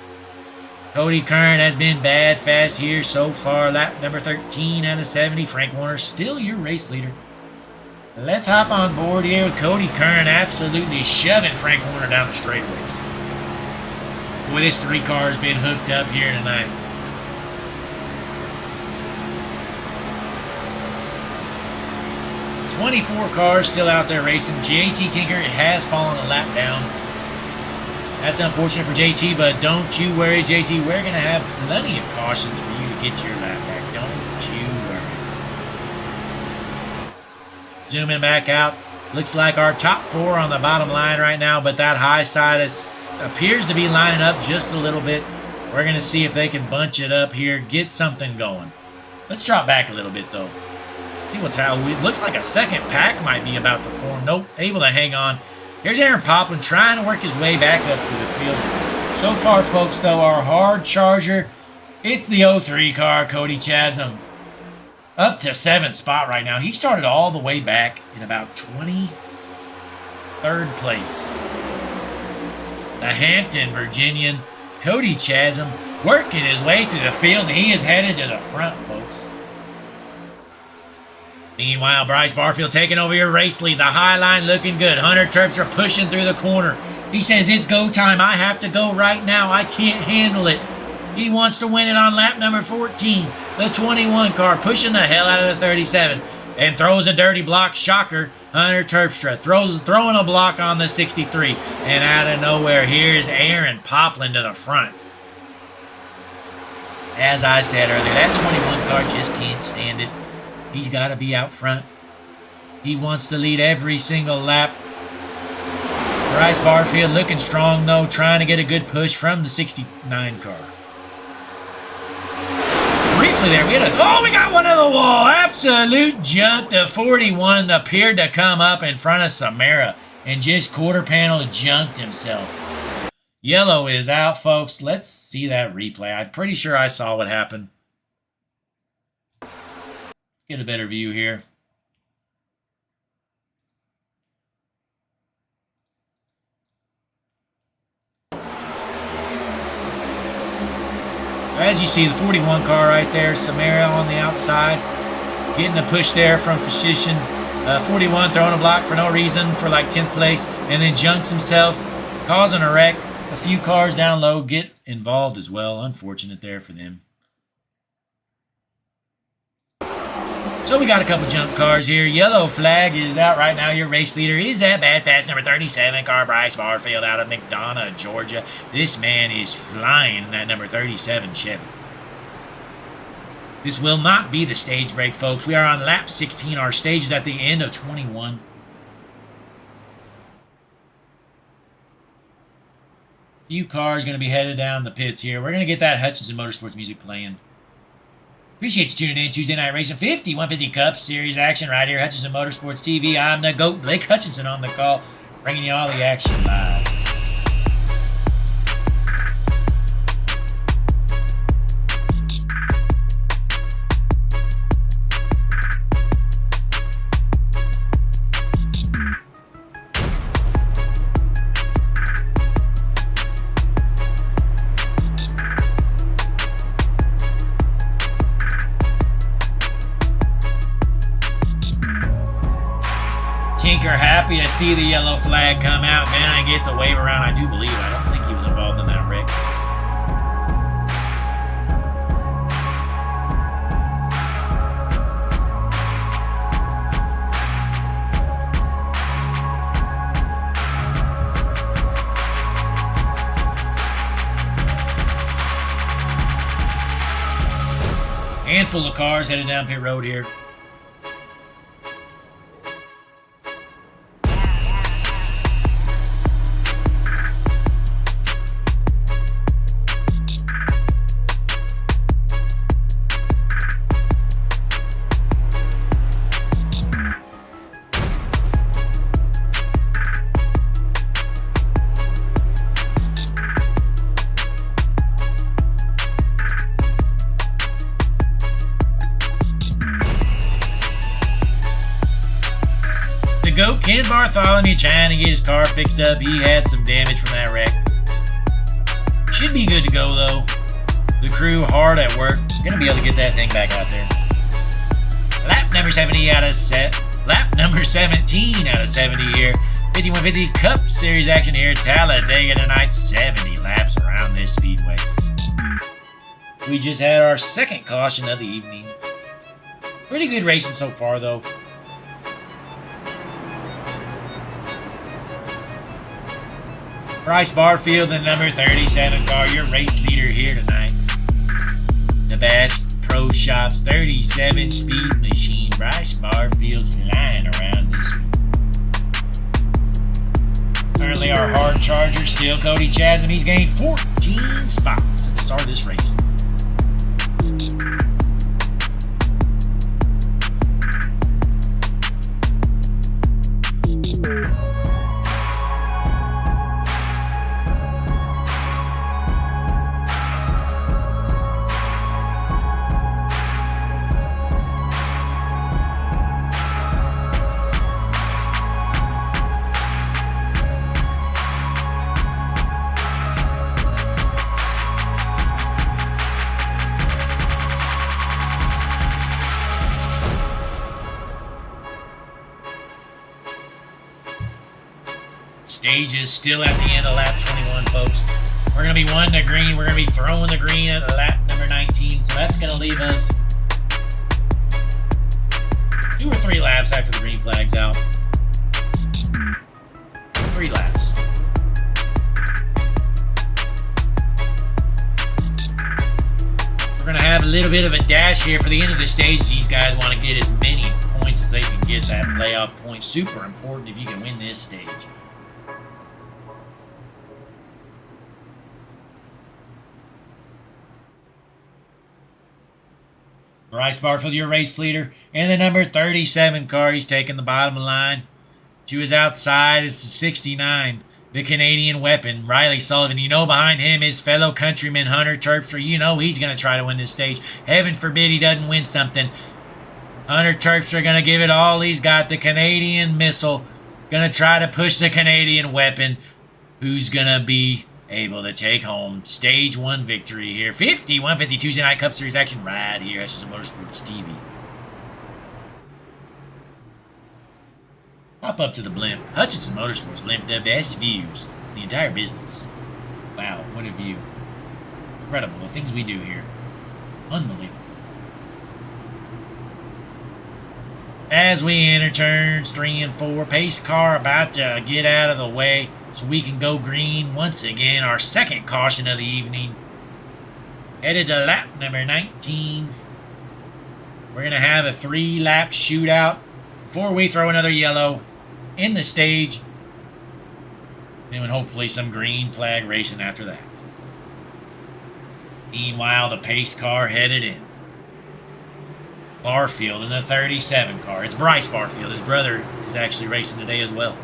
Cody Kern has been bad fast here so far. Lap number 13 out of 70. Frank Warner still your race leader. Let's hop on board here with Cody Kern absolutely shoving Frank Warner down the straightaways. Boy, this 3 car has been hooked up here tonight. "24 cars still out there racing. JT Tinker has fallen a lap down. That's unfortunate for JT, but don't you worry, JT. We're going to have plenty of cautions for you to get your lap back. Don't you worry. Zooming back out. Looks like our top 4 on the bottom line right now, but that high side appears to be lining up just a little bit. We're going to see if they can bunch it up here, get something going. Let's drop back a little bit, though. See what's how. It looks like a second pack might be about to form. Nope, able to hang on. Here's Aaron Poplin trying to work his way back up through the field. So far, folks, though, our hard charger, it's the 03 car, Cody Chasm. up to 7th spot right now. He started all the way back in about 23rd place. The Hampton Virginian, Cody Chasm, working his way through the field, and he is headed to the front, folks. Meanwhile, Bryce Barfield taking over your race lead. The high line looking good. Hunter Terpstra pushing through the corner. He says, it's go time. I have to go right now. I can't handle it. He wants to win it on lap number 14. The 21 car pushing the hell out of the 37 and throws a dirty block. Shocker. Hunter Terpstra throwing a block on the 63. And out of nowhere, here's Aaron Poplin to the front. As I said earlier, that 21 car just can't stand it. He's got to be out front. He wants to lead every single lap. Bryce Barfield looking strong, though, trying to get a good push from the 69 car. Briefly there, we got one on the wall. Absolute junk. The 41 appeared to come up in front of Samara and just quarter panel junked himself. Yellow is out, folks. Let's see that replay. I'm pretty sure I saw what happened. Get a better view here. As you see, the 41 car right there, Samara on the outside, getting a push there from Physician. 41 throwing a block for no reason for like 10th place, and then junks himself, causing a wreck. A few cars down low get involved as well. Unfortunate there for them. So we got a couple jump cars here. Yellow flag is out right now. Your race leader is that bad fast number 37 car, Bryce Barfield out of McDonough, Georgia. This man is flying in that number 37 Chevy. This will not be the stage break, folks. We are on lap 16. Our stage is at the end of 21. Few cars going to be headed down the pits here. We're going to get that Hutchinson Motorsports music playing. Appreciate you tuning in. Tuesday Night Racing 150 Cup Series action right here. Hutchinson Motorsports TV. I'm the GOAT, Blake Hutchinson, on the call, bringing you all the action live. Tinker happy to see the yellow flag come out. Then I get the wave around. I do believe. I don't think he was involved in that wreck. Handful of cars headed down pit road here. GOAT Ken Bartholomew trying to get his car fixed up. He had some damage from that wreck. Should be good to go, though. The crew hard at work. Gonna be able to get that thing back out there. Lap number 70 out of set. Lap number 17 out of 70 here. 5150 Cup Series action here at Talladega tonight. 70 laps around this speedway. We just had our second caution of the evening. Pretty good racing so far, though. Bryce Barfield, the number 37 car, your race leader here tonight. The Bass Pro Shops 37 speed machine. Bryce Barfield's flying around this one. Currently our hard charger still Cody Chasm. He's gained 14 spots at the start of this race. Stage is still at the end of lap 21, folks. We're going to be 1 to green. We're going to be throwing the green at lap number 19. So that's going to leave us 2 or 3 laps after the green flag's out. 3 laps. We're going to have a little bit of a dash here for the end of the stage. These guys want to get as many points as they can get. That playoff point, super important if you can win this stage. Bryce Barfield, your race leader, and the number 37 car. He's taking the bottom line. To his outside is the 69, the Canadian weapon, Riley Sullivan. You know behind him is fellow countryman Hunter Terpstra. You know he's going to try to win this stage. Heaven forbid he doesn't win something. Hunter Terpstra going to give it all he's got. The Canadian missile going to try to push the Canadian weapon. Who's going to be able to take home stage 1 victory here. 150 Tuesday Night Cup Series action right here. That's just a Motorsports TV. Hop up to the blimp. Hutchinson Motorsports blimp, the best views in the entire business. Wow, what a view. Incredible, the things we do here. Unbelievable. As we enter turns 3 and 4, pace car about to get out of the way so we can go green once again. Our second caution of the evening. Headed to lap number 19. We're going to have a 3-lap shootout before we throw another yellow in the stage. Then hopefully some green flag racing after that. Meanwhile, the pace car headed in. Barfield in the 37 car. It's Bryce Barfield. His brother is actually racing today as well.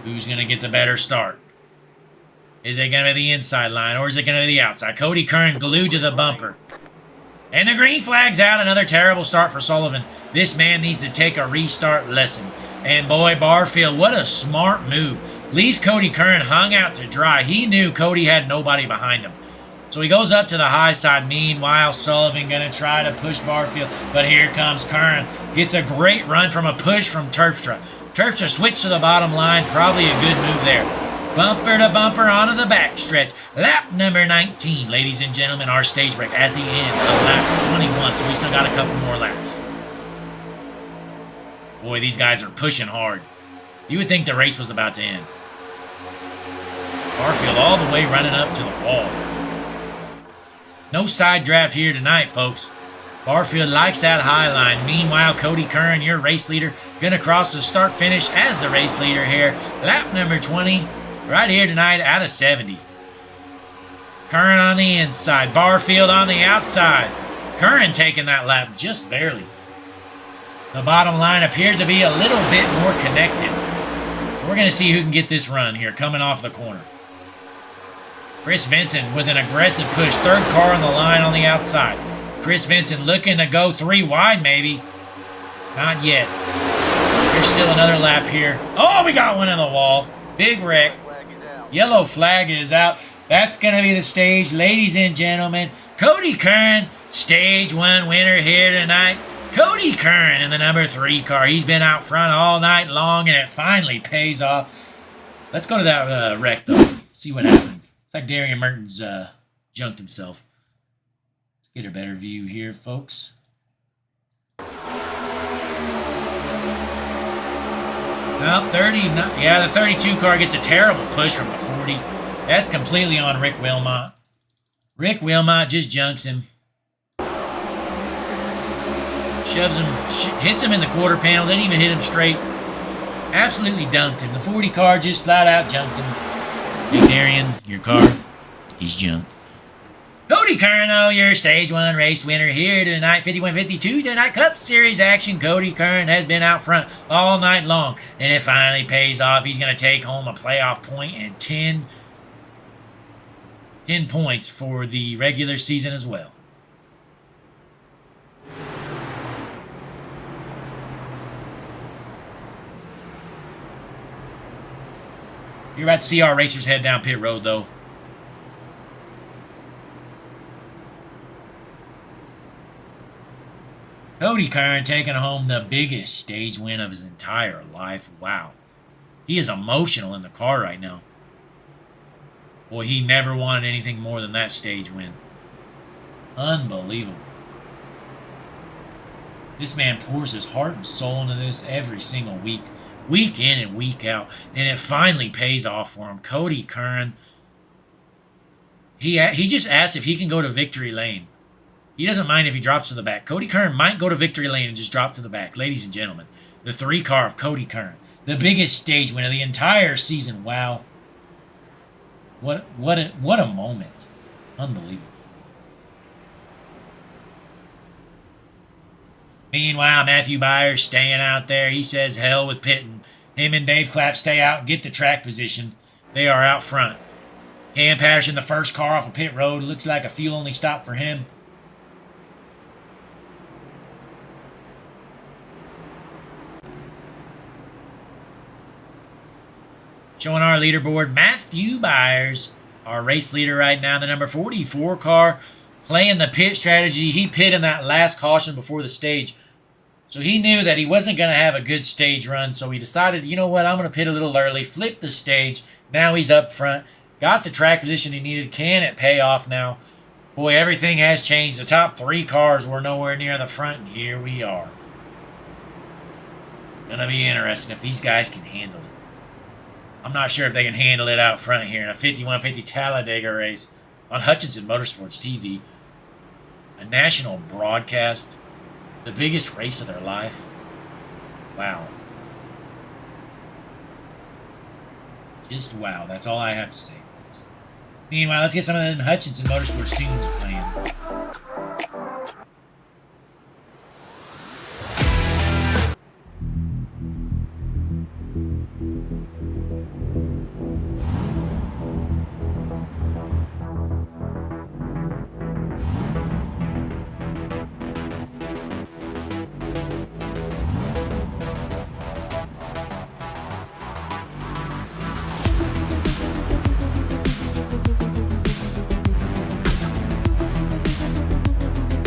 Who's going to get the better start? Is it going to be the inside line or is it going to be the outside? Cody Kern glued to the bumper. And the green flag's out. Another terrible start for Sullivan. This man needs to take a restart lesson. And boy, Barfield, what a smart move. Leaves Cody Kern hung out to dry. He knew Cody had nobody behind him. So he goes up to the high side. Meanwhile, Sullivan going to try to push Barfield. But here comes Kern. Gets a great run from a push from Terpstra. Terpstra switched to the bottom line. Probably a good move there. Bumper to bumper onto the backstretch. Lap number 19, ladies and gentlemen. Our stage break at the end of lap 21. So we still got a couple more laps. Boy, these guys are pushing hard. You would think the race was about to end. Barfield all the way running up to the wall. No side draft here tonight, folks. Barfield likes that high line. Meanwhile, Cody Kern, your race leader, going to cross the start finish as the race leader here. Lap number 20, right here tonight out of 70. Kern on the inside, Barfield on the outside. Kern taking that lap just barely. The bottom line appears to be a little bit more connected. We're going to see who can get this run here coming off the corner. Chris Vincent with an aggressive push. 3rd car on the line on the outside. Chris Vincent looking to go 3 wide maybe. Not yet. There's still another lap here. Oh, we got one in the wall. Big wreck. Yellow flag is out. That's going to be the stage, ladies and gentlemen. Cody Kern, stage 1 winner here tonight. Cody Kern in the number 3 car. He's been out front all night long, and it finally pays off. Let's go to that wreck, though. See what happened. It's like Darian Mertens junked himself. Let's get a better view here, folks. Well, 30. Yeah, the 32 car gets a terrible push from the 40. That's completely on Rick Wilmot. Rick Wilmot just junks him. Shoves him, hits him in the quarter panel, didn't even hit him straight. Absolutely dunked him. The 40 car just flat out junked him. Hey, Darian, your car, he's junked. Cody Kern, though, your stage 1 race winner here tonight. 5150 Tuesday Night Cup Series action. Cody Kern has been out front all night long, and it finally pays off. He's going to take home a playoff point and 10 points for the regular season as well. You're about to see our racers head down pit road, though. Cody Kern taking home the biggest stage win of his entire life. Wow. He is emotional in the car right now. Boy, he never wanted anything more than that stage win. Unbelievable. This man pours his heart and soul into this every single week. Week in and week out. And it finally pays off for him. Cody Kern. He just asked if he can go to victory lane. He doesn't mind if he drops to the back. Cody Kern might go to victory lane and just drop to the back. Ladies and gentlemen, the 3-car of Cody Kern. The biggest stage win of the entire season. Wow. What a moment. Unbelievable. Meanwhile, Matthew Byers staying out there. He says hell with pitting. Him and Dave Clapp stay out and get the track position. They are out front. Cam Patterson, the first car off of pit road. Looks like a fuel-only stop for him. Showing our leaderboard, Matthew Byers, our race leader right now, the number 44 car, playing the pit strategy. He pit in that last caution before the stage. So he knew that he wasn't going to have a good stage run, so he decided, you know what, I'm going to pit a little early, flip the stage. Now he's up front, got the track position he needed. Can it pay off now? Boy, everything has changed. The top 3 cars were nowhere near the front, and here we are. Going to be interesting if these guys can handle it. I'm not sure if they can handle it out front here in a 5150 Talladega race on Hutchinson Motorsports TV. A national broadcast. The biggest race of their life. Wow. Just wow. That's all I have to say, folks. Meanwhile, let's get some of them Hutchinson Motorsports tunes playing.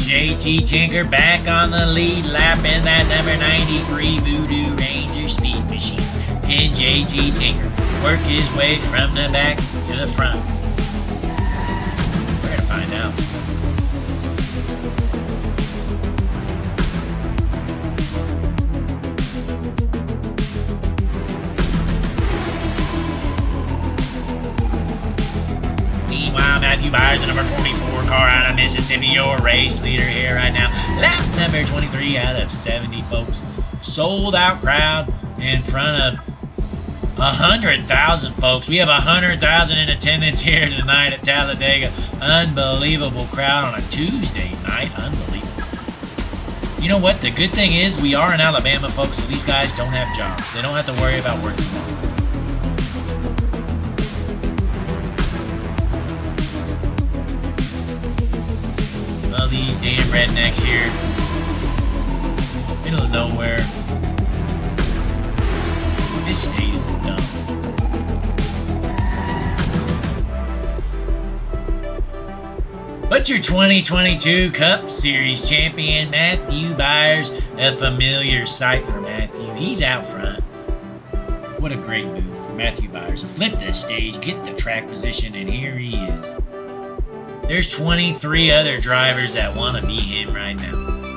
JT Tinker back on the lead lap in that number 93 Voodoo Ranger Speed Machine. Can JT Tinker work his way from the back to the front? We're going to find out. Meanwhile, Matthew Byers, the number 44 car out of Mississippi, your race leader here right now. Lap number 23 out of 70, folks. Sold out crowd in front of 100,000, folks. We have 100,000 in attendance here tonight at Talladega. Unbelievable crowd on a Tuesday night. Unbelievable. You know what? The good thing is we are in Alabama, folks, so these guys don't have jobs. They don't have to worry about working. These damn rednecks here. Middle of nowhere. This state is dumb. But your 2022 Cup Series champion, Matthew Byers, a familiar sight for Matthew. He's out front. What a great move for Matthew Byers to flip this stage, get the track position, and here he is. There's 23 other drivers that want to be him right now.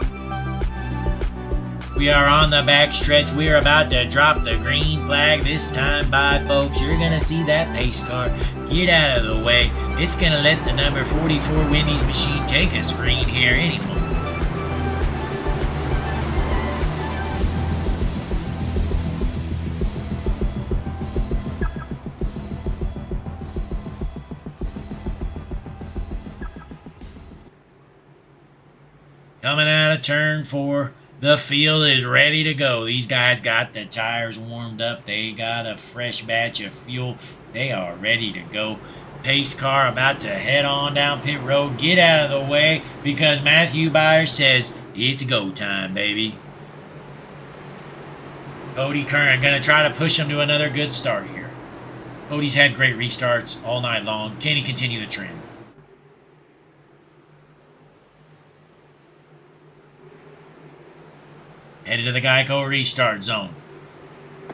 We are on the back stretch. We're about to drop the green flag this time by, folks. You're going to see that pace car get out of the way. It's going to let the number 44 Wendy's machine take a screen here any moment. Coming out of turn 4, the field is ready to go. These guys got the tires warmed up. They got a fresh batch of fuel. They are ready to go. Pace car about to head on down pit road. Get out of the way because Matthew Byers says it's go time, baby. Cody Kern going to try to push him to another good start here. Cody's had great restarts all night long. Can he continue the trend? Headed to the Geico restart zone.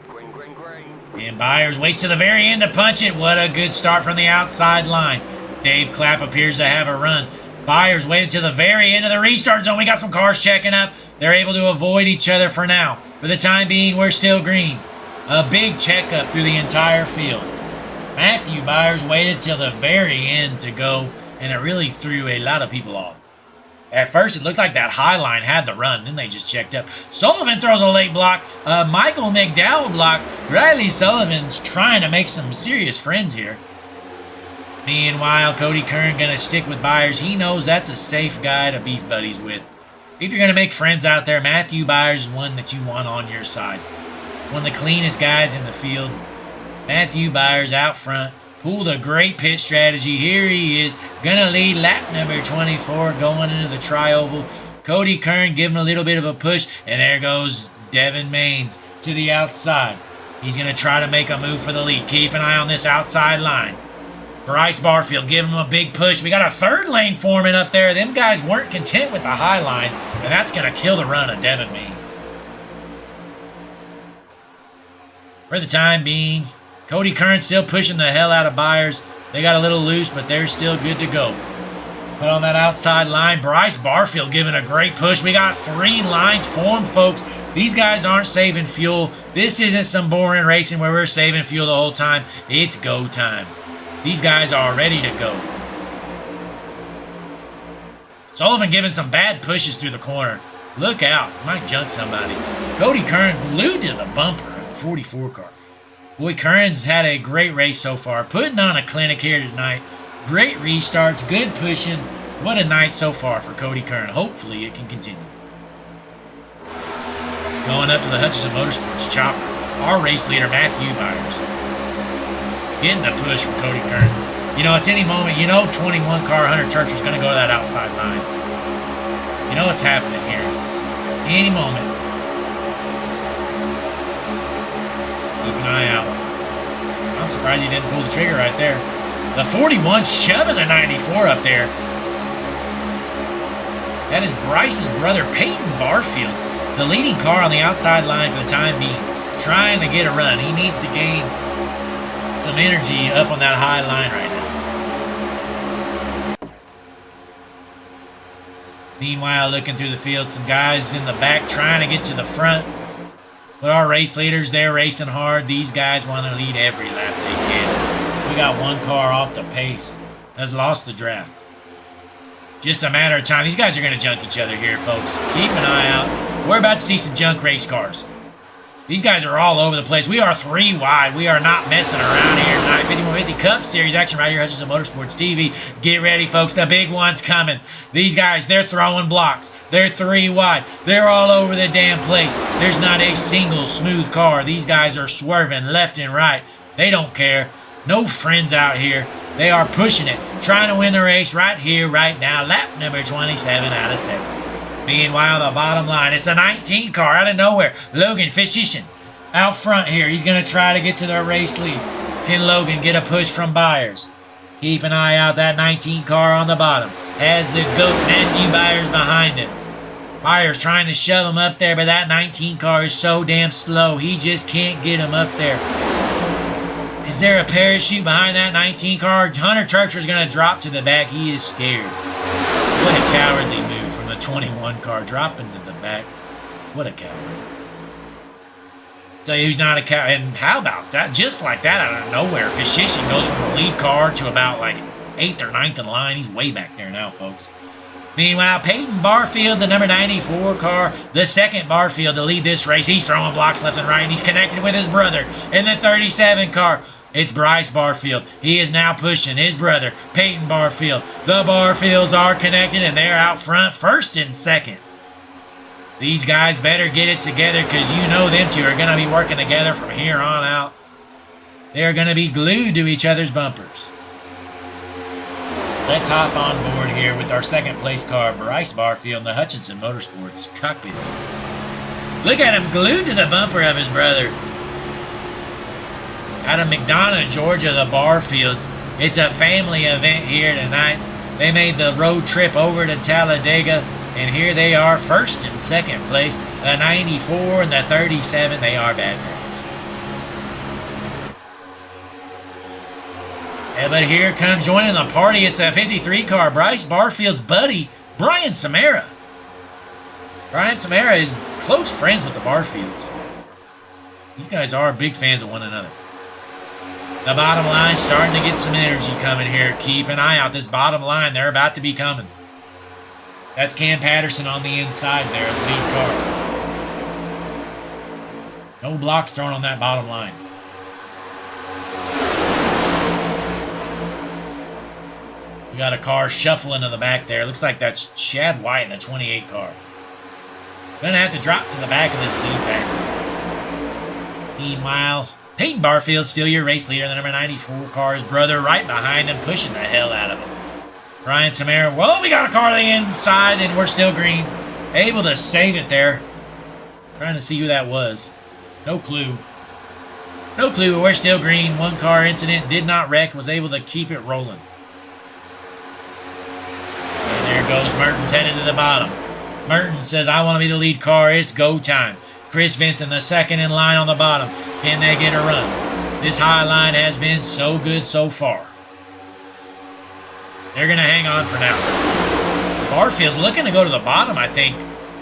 Green, green, green. And Byers waits to the very end to punch it. What a good start from the outside line. Dave Clapp appears to have a run. Byers waited to the very end of the restart zone. We got some cars checking up. They're able to avoid each other for now. For the time being, we're still green. A big checkup through the entire field. Matthew Byers waited till the very end to go, and it really threw a lot of people off. At first, it looked like that high line had the run. Then they just checked up. Sullivan throws a late block. Michael McDowell block. Riley Sullivan's trying to make some serious friends here. Meanwhile, Cody Kern going to stick with Byers. He knows that's a safe guy to beef buddies with. If you're going to make friends out there, Matthew Byers is one that you want on your side. One of the cleanest guys in the field. Matthew Byers out front. Pulled a great pit strategy. Here he is. Gonna lead lap number 24 going into the tri-oval. Cody Kern giving a little bit of a push. And there goes Devin Maines to the outside. He's gonna try to make a move for the lead. Keep an eye on this outside line. Bryce Barfield giving him a big push. We got a third lane forming up there. Them guys weren't content with the high line. And that's gonna kill the run of Devin Maines. For the time being, Cody Kern still pushing the hell out of Byers. They got a little loose, but they're still good to go. But on that outside line, Bryce Barfield giving a great push. We got 3 lines formed, folks. These guys aren't saving fuel. This isn't some boring racing where we're saving fuel the whole time. It's go time. These guys are ready to go. Sullivan giving some bad pushes through the corner. Look out. Might junk somebody. Cody Kern glued to the bumper of the 44 car. Boy, Kern's had a great race so far. Putting on a clinic here tonight. Great restarts. Good pushing. What a night so far for Cody Kern. Hopefully it can continue. Going up to the Hutchinson Motorsports chopper. Our race leader, Matthew Byers. Getting a push from Cody Kern. You know, it's any moment. You know 21 car Hunter Churchill's going to go to that outside line. You know what's happening here. Any moment. Keep an eye out. I'm surprised he didn't pull the trigger right there. The 41 shoving the 94 up there. That is Bryce's brother, Peyton Barfield. The leading car on the outside line for the time being. Trying to get a run. He needs to gain some energy up on that high line right now. Meanwhile, looking through the field, some guys in the back trying to get to the front. But our race leaders, they're racing hard. These guys want to lead every lap they can. We got one car off the pace. Has lost the draft. Just a matter of time. These guys are going to junk each other here, folks. Keep an eye out. We're about to see some junk race cars. These guys are all over the place. We are 3 wide. We are not messing around here tonight. 5150 Cup Series action right here. Hutchinson Motorsports TV. Get ready, folks. The big one's coming. These guys, they're throwing blocks. They're 3 wide. They're all over the damn place. There's not a single smooth car. These guys are swerving left and right. They don't care. No friends out here. They are pushing it. Trying to win the race right here, right now. Lap number 27 out of 7. Meanwhile, the bottom line, it's a 19 car out of nowhere. Logan Fishishin out front here. He's going to try to get to the race lead. Can Logan get a push from Byers? Keep an eye out. That 19 car on the bottom has the GOAT Matthew Byers behind him. Byers trying to shove him up there, but that 19 car is so damn slow. He just can't get him up there. Is there a parachute behind that 19 car? Hunter Churchill's going to drop to the back. He is scared. What a cowardly move. 21 car dropping to the back. What a coward. Tell you who's not a coward. And how about that? Just like that out of nowhere. Fishishin goes from the lead car to about like 8th or 9th in line. He's way back there now, folks. Meanwhile, Peyton Barfield, the number 94 car, the second Barfield to lead this race. He's throwing blocks left and right, and he's connected with his brother in the 37 car. It's Bryce Barfield. He is now pushing his brother, Peyton Barfield. The Barfields are connected, and they're out front, first and second. These guys better get it together because you know them two are going to be working together from here on out. They're going to be glued to each other's bumpers. Let's hop on board here with our second place car, Bryce Barfield in the Hutchinson Motorsports cockpit. Look at him glued to the bumper of his brother. Out of McDonough, Georgia, the Barfields. It's a family event here tonight. They made the road trip over to Talladega, And here they are, first and second place. The 94 and the 37, they are bad fast. Yeah, but here comes joining the party. It's a 53 car, Bryce Barfield's buddy, Brian Samara. Brian Samara is close friends with the Barfields. These guys are big fans of one another. The bottom line starting to get some energy coming here. Keep an eye out. This bottom line, they're about to be coming. That's Cam Patterson on the inside there, the lead car. No blocks thrown on that bottom line. We got a car shuffling in the back there. Looks like that's Chad White in the 28 car. Gonna have to drop to the back of this lead pack. Meanwhile, Peyton Barfield, still your race leader. The number 94 car, his brother right behind him, pushing the hell out of him. Brian Samara, whoa, we got a car to the inside, and we're still green. Able to save it there. Trying to see who that was. No clue. No clue, but we're still green. One car incident, did not wreck, was able to keep it rolling. And there goes Mertens headed to the bottom. Mertens says, I want to be the lead car. It's go time. Chris Vincent, the second in line on the bottom. Can they get a run? This high line has been so good so far. They're going to hang on for now. Barfield's looking to go to the bottom, I think.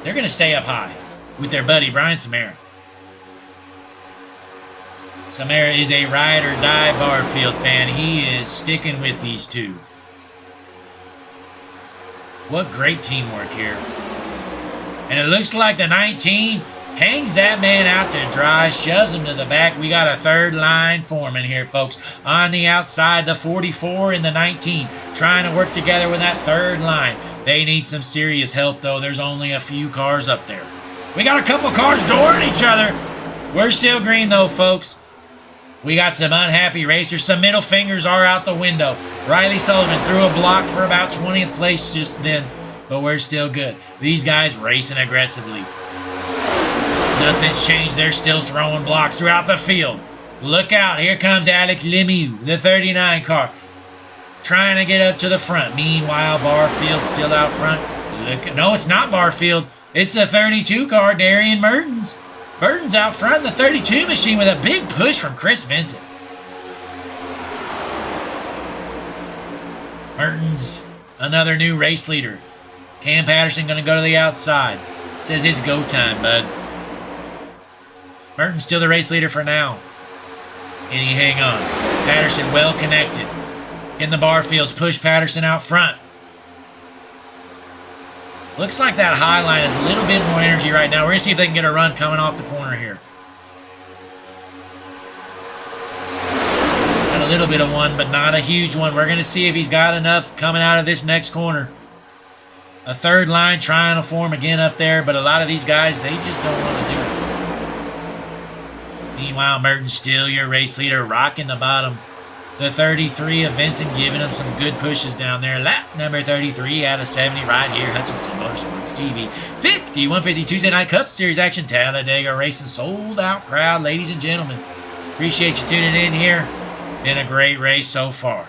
They're going to stay up high with their buddy, Brian Samara. Samara is a ride or die Barfield fan. He is sticking with these two. What great teamwork here. And it looks like the 19 hangs that man out to dry, shoves him to the back. We got a third line foreman here, folks. On the outside, the 44 and the 19 trying to work together with that third line. They need some serious help, though. There's only a few cars up there. We got a couple cars dooring each other. We're still green, though, folks. We got some unhappy racers. Some middle fingers are out the window. Riley Sullivan threw a block for about 20th place just then, but we're still good. These guys racing aggressively. Nothing's changed. They're still throwing blocks throughout the field. Look out. Here comes Alex Lemieux, the 39 car, trying to get up to the front. Meanwhile, Barfield still out front. No, it's not Barfield. It's the 32 car, Darian Mertens. Mertens out front in the 32 machine with a big push from Chris Vincent. Mertens, another new race leader. Cam Patterson going to go to the outside. Says it's go time, bud. Mertens still the race leader for now. Can he hang on? Patterson well connected. In the Barfields, push Patterson out front. Looks like that high line has a little bit more energy right now. We're going to see if they can get a run coming off the corner here. Got a little bit of one, but not a huge one. We're going to see if he's got enough coming out of this next corner. A third line trying to form again up there, but a lot of these guys, they just don't want to do it. Meanwhile, Mertens still your race leader, rocking the bottom. The 33 of Vincent giving him some good pushes down there. Lap number 33 out of 70 right here. Hutchinson Motorsports TV. 150 Tuesday Night Cup Series action. Talladega Racing. Sold out crowd, ladies and gentlemen. Appreciate you tuning in here. Been a great race so far.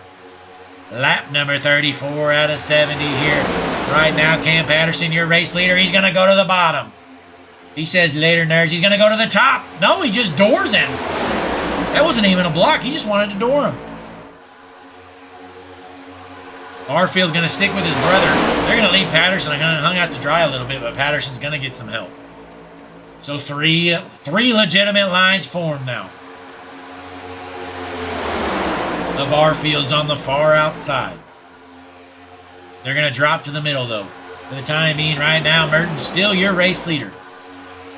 Lap number 34 out of 70 here. Right now, Cam Patterson, your race leader. He's going to go to the bottom. He says later, nerds, he's going to go to the top. No, he just doors him. That wasn't even a block. He just wanted to door him. Barfield's going to stick with his brother. They're going to leave Patterson. I hung out to dry a little bit, but Patterson's going to get some help. So three legitimate lines formed now. The Barfields on the far outside. They're going to drop to the middle, though. For the time being, right now, Mertens still your race leader.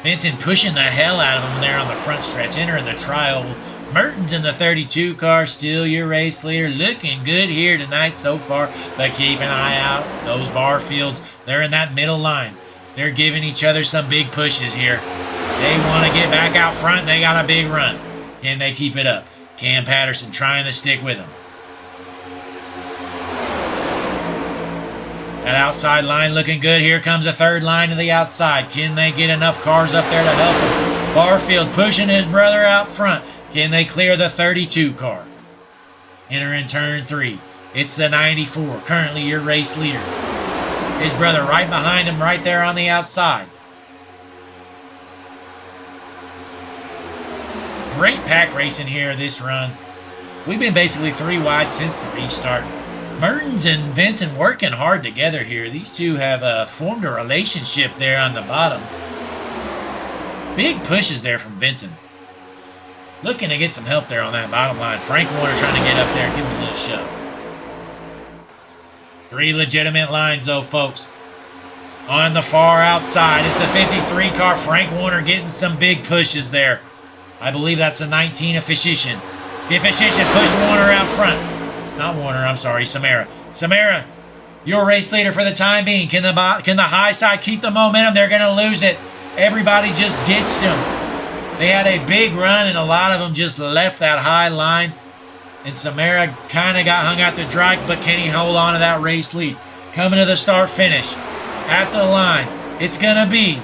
Vincent pushing the hell out of him there on the front stretch, entering the trial. Mertens in the 32 car, still your race leader. Looking good here tonight so far, but keep an eye out. Those Barfields, they're in that middle line. They're giving each other some big pushes here. They want to get back out front. They got a big run. Can they keep it up? Cam Patterson trying to stick with him. That outside line looking good. Here comes a third line to the outside. Can they get enough cars up there to help him? Barfield pushing his brother out front. Can they clear the 32 car? Entering turn 3. It's the 94, currently your race leader. His brother right behind him, right there on the outside. Great pack racing here this run. We've been basically 3 wide since the restart. Mertens and Vincent working hard together here. These two have formed a relationship there on the bottom. Big pushes there from Vincent. Looking to get some help there on that bottom line. Frank Warner trying to get up there and give him a little shove. 3 legitimate lines though, folks. On the far outside, it's a 53 car. Frank Warner getting some big pushes there. I believe that's a 19 Efficient. The Efficient push Warner out front. Not Warner, I'm sorry, Samara. Samara, your race leader for the time being. Can the high side keep the momentum? They're going to lose it. Everybody just ditched them. They had a big run, and a lot of them just left that high line. And Samara kind of got hung out to dry, but can he hold on to that race lead? Coming to the start-finish. At the line, it's going to be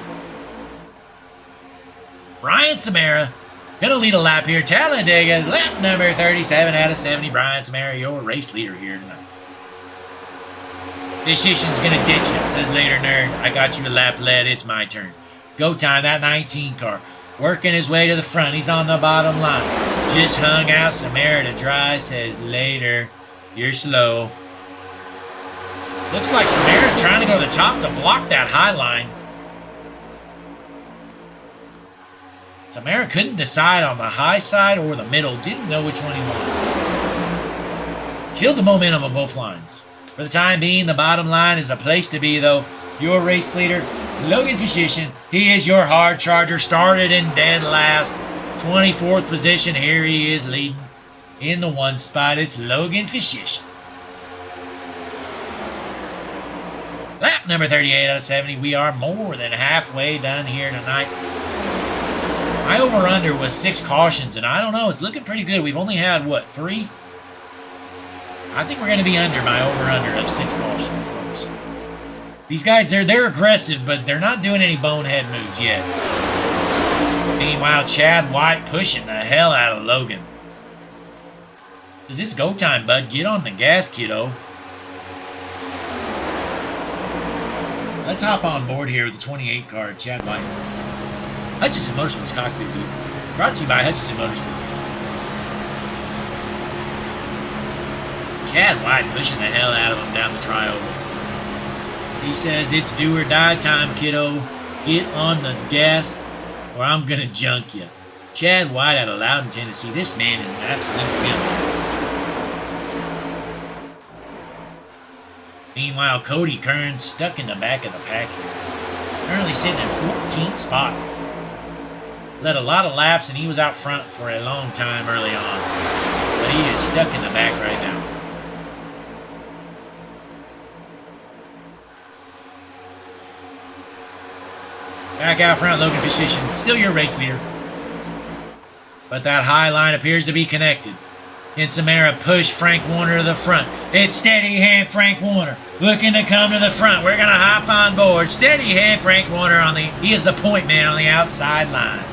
Brian Samara. Going to lead a lap here. Talladega, lap number 37 out of 70. Brian Samara, your race leader here tonight. This Shishin's going to ditch you. Says later, nerd. I got you a lap led. It's my turn. Go time, that 19 car. Working his way to the front. He's on the bottom line. Just hung out. Samara to dry. Says later. You're slow. Looks like Samara trying to go to the top to block that high line. Samara couldn't decide on the high side or the middle. Didn't know which one he wanted. Killed the momentum of both lines. For the time being, the bottom line is a place to be, though. Your race leader, Logan Physician. He is your hard charger. Started in dead last. 24th position. Here he is leading in the 1 spot. It's Logan Physician. Lap number 38 out of 70. We are more than halfway done here tonight. My over-under was 6 cautions, and I don't know. It's looking pretty good. We've only had, what, 3? I think we're going to be under my over-under of 6 cautions, folks. These guys, they're aggressive, but they're not doing any bonehead moves yet. Meanwhile, Chad White pushing the hell out of Logan. Because it's go time, bud. Get on the gas, kiddo. Let's hop on board here with the 28 car, Chad White. Hutchinson Motorsports Cockpit Booth. Brought to you by Hutchinson Motorsports. Chad White pushing the hell out of him down the trioval. He says, it's do or die time, kiddo. Get on the gas or I'm going to junk you. Chad White out of Loudon, Tennessee. This man is an absolute wimp. Meanwhile, Cody Kern stuck in the back of the pack here. Currently sitting in 14th spot. Led a lot of laps, and he was out front for a long time early on. But he is stuck in the back right now. Back out front, Logan Physician. Still your race leader. But that high line appears to be connected. Can Samara push Frank Warner to the front? It's steady hand Frank Warner. Looking to come to the front. We're going to hop on board. Steady hand Frank Warner on the... He is the point man on the outside line.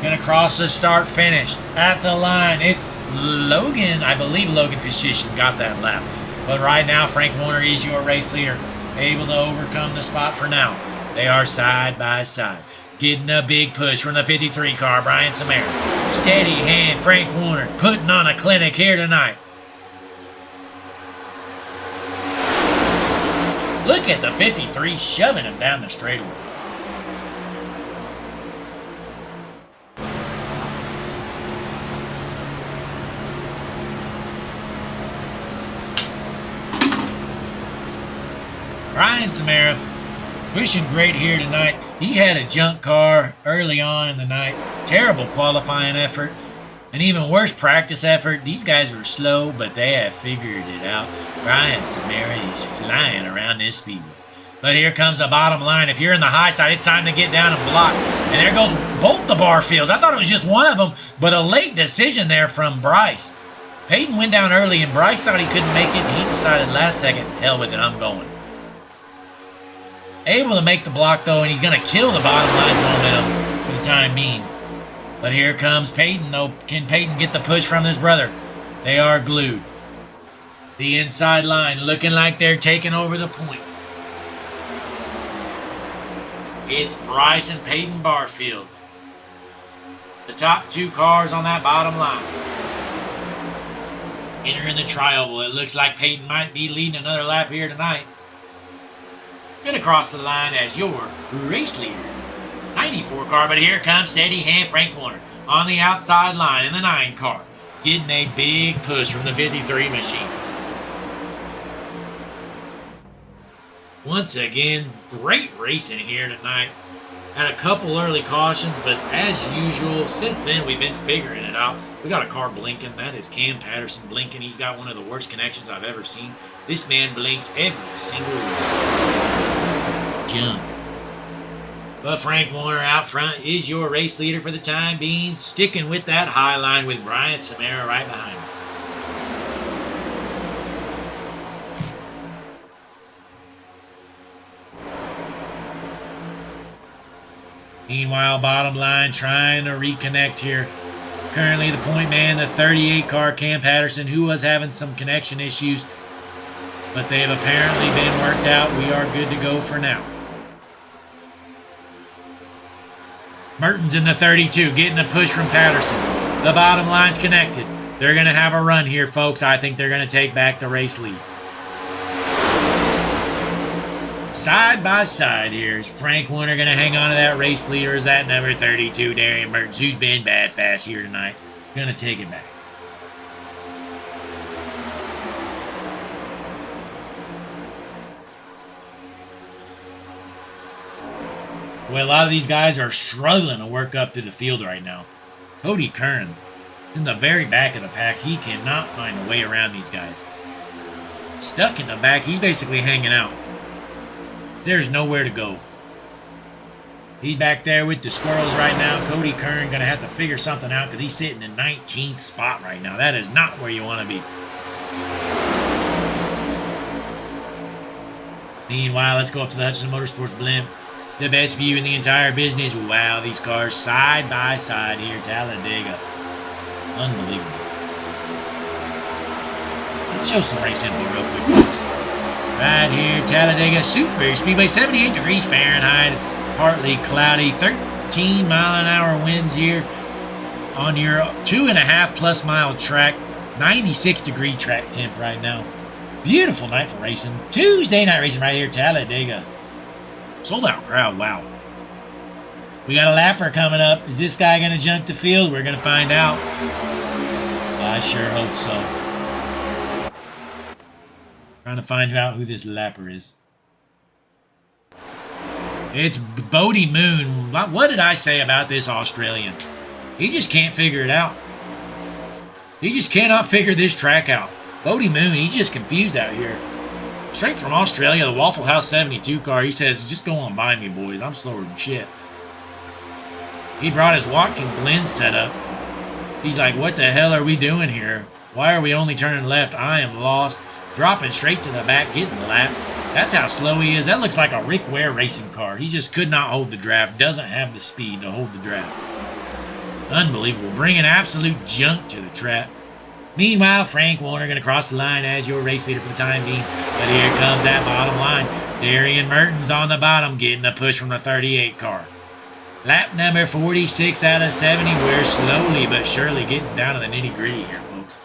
Going to cross the start finish. At the line, it's Logan. I believe Logan Physician got that lap. But right now, Frank Warner is your race leader. Able to overcome the spot for now. They are side by side. Getting a big push from the 53 car, Brian Samara. Steady hand, Frank Warner, putting on a clinic here tonight. Look at the 53 shoving him down the straightaway. Brian Samara pushing great here tonight. He had a junk car early on in the night. Terrible qualifying effort. An even worse practice effort. These guys were slow, but they have figured it out. Brian Samara is flying around this speedway. But here comes the bottom line. If you're in the high side, it's time to get down and block. And there goes both the bar fields. I thought it was just one of them, but a late decision there from Bryce. Peyton went down early, and Bryce thought he couldn't make it, and he decided last second, hell with it, I'm going. Able to make the block, though, and he's going to kill the bottom line momentum for the time being. But here comes Peyton, though. Can Peyton get the push from his brother? They are glued. The inside line looking like they're taking over the point. It's Bryce and Peyton Barfield. The top 2 cars on that bottom line. Entering the trioval. It looks like Peyton might be leading another lap here tonight. Gonna cross the line as your race leader. 94 car, but here comes steady hand Frank Warner on the outside line in the 9 car. Getting a big push from the 53 machine. Once again, great racing here tonight. Had a couple early cautions, but as usual, since then we've been figuring it out. We got a car blinking. That is Cam Patterson blinking. He's got one of the worst connections I've ever seen. This man blinks every single junk. But Frank Warner out front is your race leader for the time being, sticking with that high line with Brian Samara right behind him. Meanwhile, bottom line trying to reconnect here. Currently the point man, the 38 car Cam Patterson, who was having some connection issues, but they have apparently been worked out. We are good to go for now. Mertens in the 32, getting a push from Patterson. The bottom line's connected. They're going to have a run here, folks. I think they're going to take back the race lead. Side by side here. Is Frank Warner going to hang on to that race leader? Is that number 32, Darian Mertens, who's been bad fast here tonight, going to take it back? Well, a lot of these guys are struggling to work up to the field right now. Cody Kern, in the very back of the pack, he cannot find a way around these guys. Stuck in the back, he's basically hanging out. There's nowhere to go. He's back there with the squirrels right now. Cody Kern going to have to figure something out because he's sitting in 19th spot right now. That is not where you want to be. Meanwhile, let's go up to the Hudson Motorsports blimp. The best view in the entire business. Wow, these cars side by side here. Talladega. Unbelievable. Let's show some race info real quick. Right here, Talladega Super Speedway, 78 degrees Fahrenheit. It's partly cloudy, 13-mile-an-hour winds here on your 2.5+ mile track, 96-degree track temp right now. Beautiful night for racing. Tuesday night racing right here, Talladega. Sold out crowd, wow. We got a lapper coming up. Is this guy going to jump the field? We're going to find out. I sure hope so. Trying to find out who this lapper is. It's Bodie Moon. What did I say about this Australian? He just can't figure it out. He just cannot figure this track out. Bodie Moon, he's just confused out here. Straight from Australia, the Waffle House 72 car. He says, just go on by me, boys. I'm slower than shit. He brought his Watkins Glen setup. He's like, what the hell are we doing here? Why are we only turning left? I am lost. Dropping straight to the back, getting the lap. That's how slow he is. That looks like a Rick Ware racing car. He just could not hold the draft. Doesn't have the speed to hold the draft. Unbelievable. Bringing absolute junk to the track. Meanwhile, Frank Warner going to cross the line as your race leader for the time being. But here comes that bottom line. Darian Mertens on the bottom, getting a push from the 38 car. Lap number 46 out of 70. We're slowly but surely getting down to the nitty-gritty here, folks.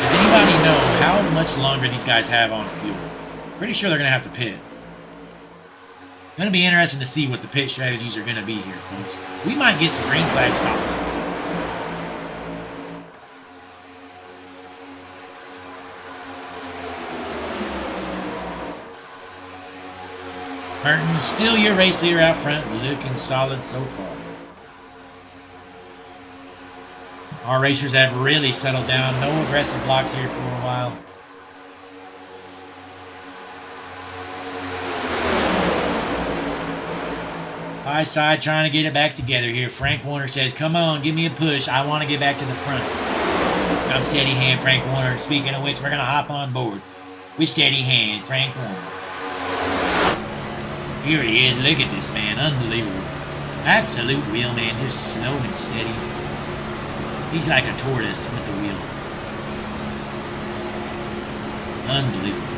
Does anybody know how much longer these guys have on fuel? Pretty sure they're going to have to pit. Going to be interesting to see what the pit strategies are going to be here, folks. We might get some green flag stops. Mertens, still your race leader out front, looking solid so far. Our racers have really settled down. No aggressive blocks here for a while. High side trying to get it back together here. Frank Warner says, come on, give me a push. I want to get back to the front. I'm steady hand, Frank Warner. Speaking of which, we're going to hop on board with steady hand, Frank Warner. Here he is. Look at this man. Unbelievable. Absolute wheel, man. Just slow and steady. He's like a tortoise with the wheel. Unbelievable.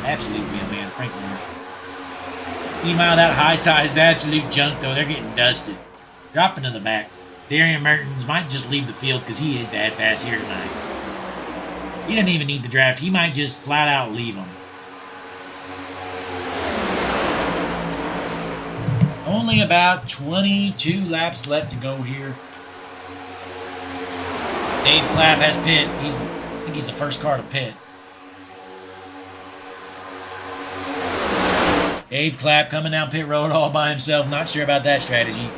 Absolute wheel, man. Frank Warner. Meanwhile, that high side is absolute junk, though. They're getting dusted. Dropping to the back. Darian Mertens might just leave the field because he is bad fast here tonight. He doesn't even need the draft. He might just flat out leave him. Only about 22 laps left to go here. Dave Clapp has pit. I think he's the first car to pit. Dave Clapp coming down pit road all by himself. Not sure about that strategy.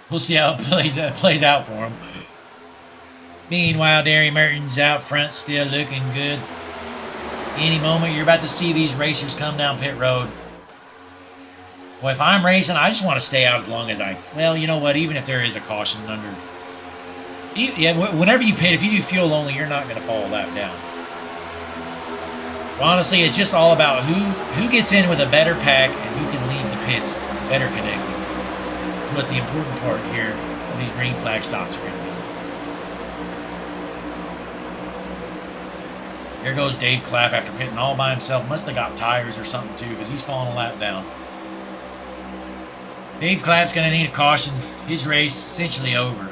We'll see how it plays out for him. Meanwhile, Darian Mertens out front still looking good. Any moment you're about to see these racers come down pit road. Well, if I'm racing, I just want to stay out as long as well, you know what? Even if there is a caution under... Yeah, whenever you pit, if you do fuel only, you're not going to fall that down. But honestly, it's just all about who gets in with a better pack and who can leave the pits better connected. That's what the important part here of these green flag stops are going to be. Here goes Dave Clapp after pitting all by himself. Must have got tires or something too, because he's falling a lap down. Dave Clapp's going to need a caution. His race essentially over.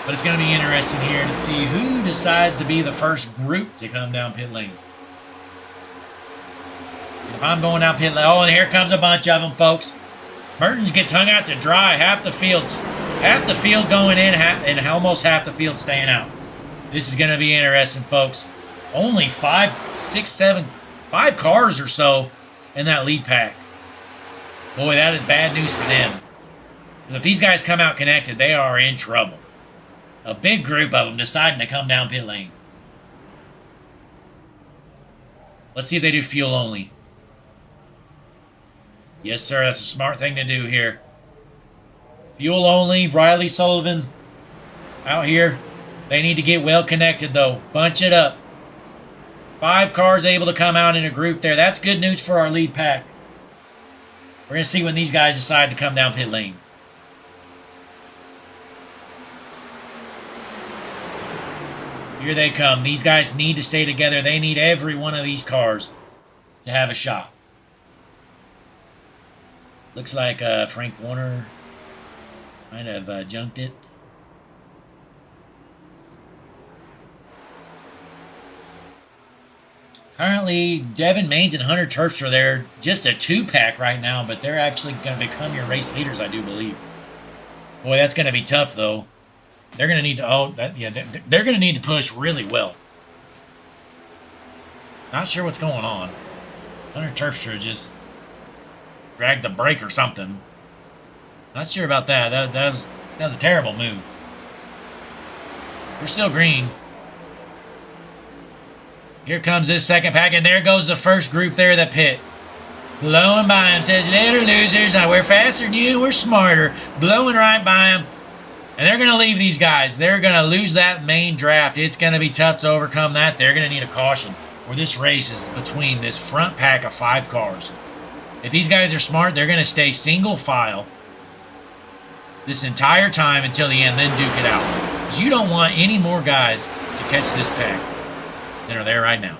But it's going to be interesting here to see who decides to be the first group to come down pit lane. And if I'm going down pit lane... Oh, and here comes a bunch of them, folks. Mertens gets hung out to dry. Half the field going in and almost half the field staying out. This is going to be interesting, folks. Only 5 cars or so in that lead pack. Boy, that is bad news for them. Because if these guys come out connected, they are in trouble. A big group of them deciding to come down pit lane. Let's see if they do fuel only. Yes, sir. That's a smart thing to do here. Fuel only. Riley Sullivan out here. They need to get well connected, though. Bunch it up. 5 cars able to come out in a group there. That's good news for our lead pack. We're going to see when these guys decide to come down pit lane. Here they come. These guys need to stay together. They need every one of these cars to have a shot. Looks like Frank Warner might have junked it. Currently, Devin Maines and Hunter Terpstra are there. Just a 2-pack right now, but they're actually going to become your race leaders, I do believe. Boy, that's going to be tough, though. They're going to need to... they're going to need to push really well. Not sure what's going on. Hunter Terpstra just dragged the brake or something. Not sure about that. That was a terrible move. We're still green. Here comes this second pack, and there goes the first group there that pit. Blowing by him, says, later, losers. We're faster than you. We're smarter. Blowing right by him. And they're going to leave these guys. They're going to lose that main draft. It's going to be tough to overcome that. They're going to need a caution. Or this race is between this front pack of 5 cars. If these guys are smart, they're going to stay single file this entire time until the end, then duke it out. Because you don't want any more guys to catch this pack than are there right now.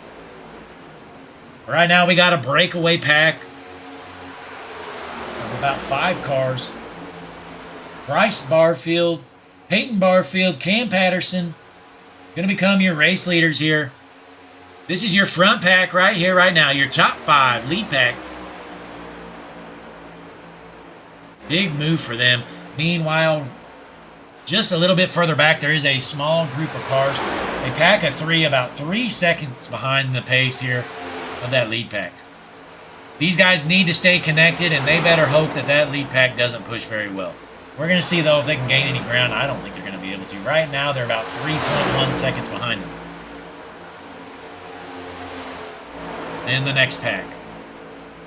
Right now, we got a breakaway pack of about 5 cars. Bryce Barfield, Peyton Barfield, Cam Patterson, going to become your race leaders here. This is your front pack right here, right now. Your top 5 lead pack. Big move for them. Meanwhile, just a little bit further back, there is a small group of cars. A pack of 3, about 3 seconds behind the pace here of that lead pack. These guys need to stay connected, and they better hope that that lead pack doesn't push very well. We're going to see, though, if they can gain any ground. I don't think they're going to be able to. Right now, they're about 3.1 seconds behind them. Then the next pack.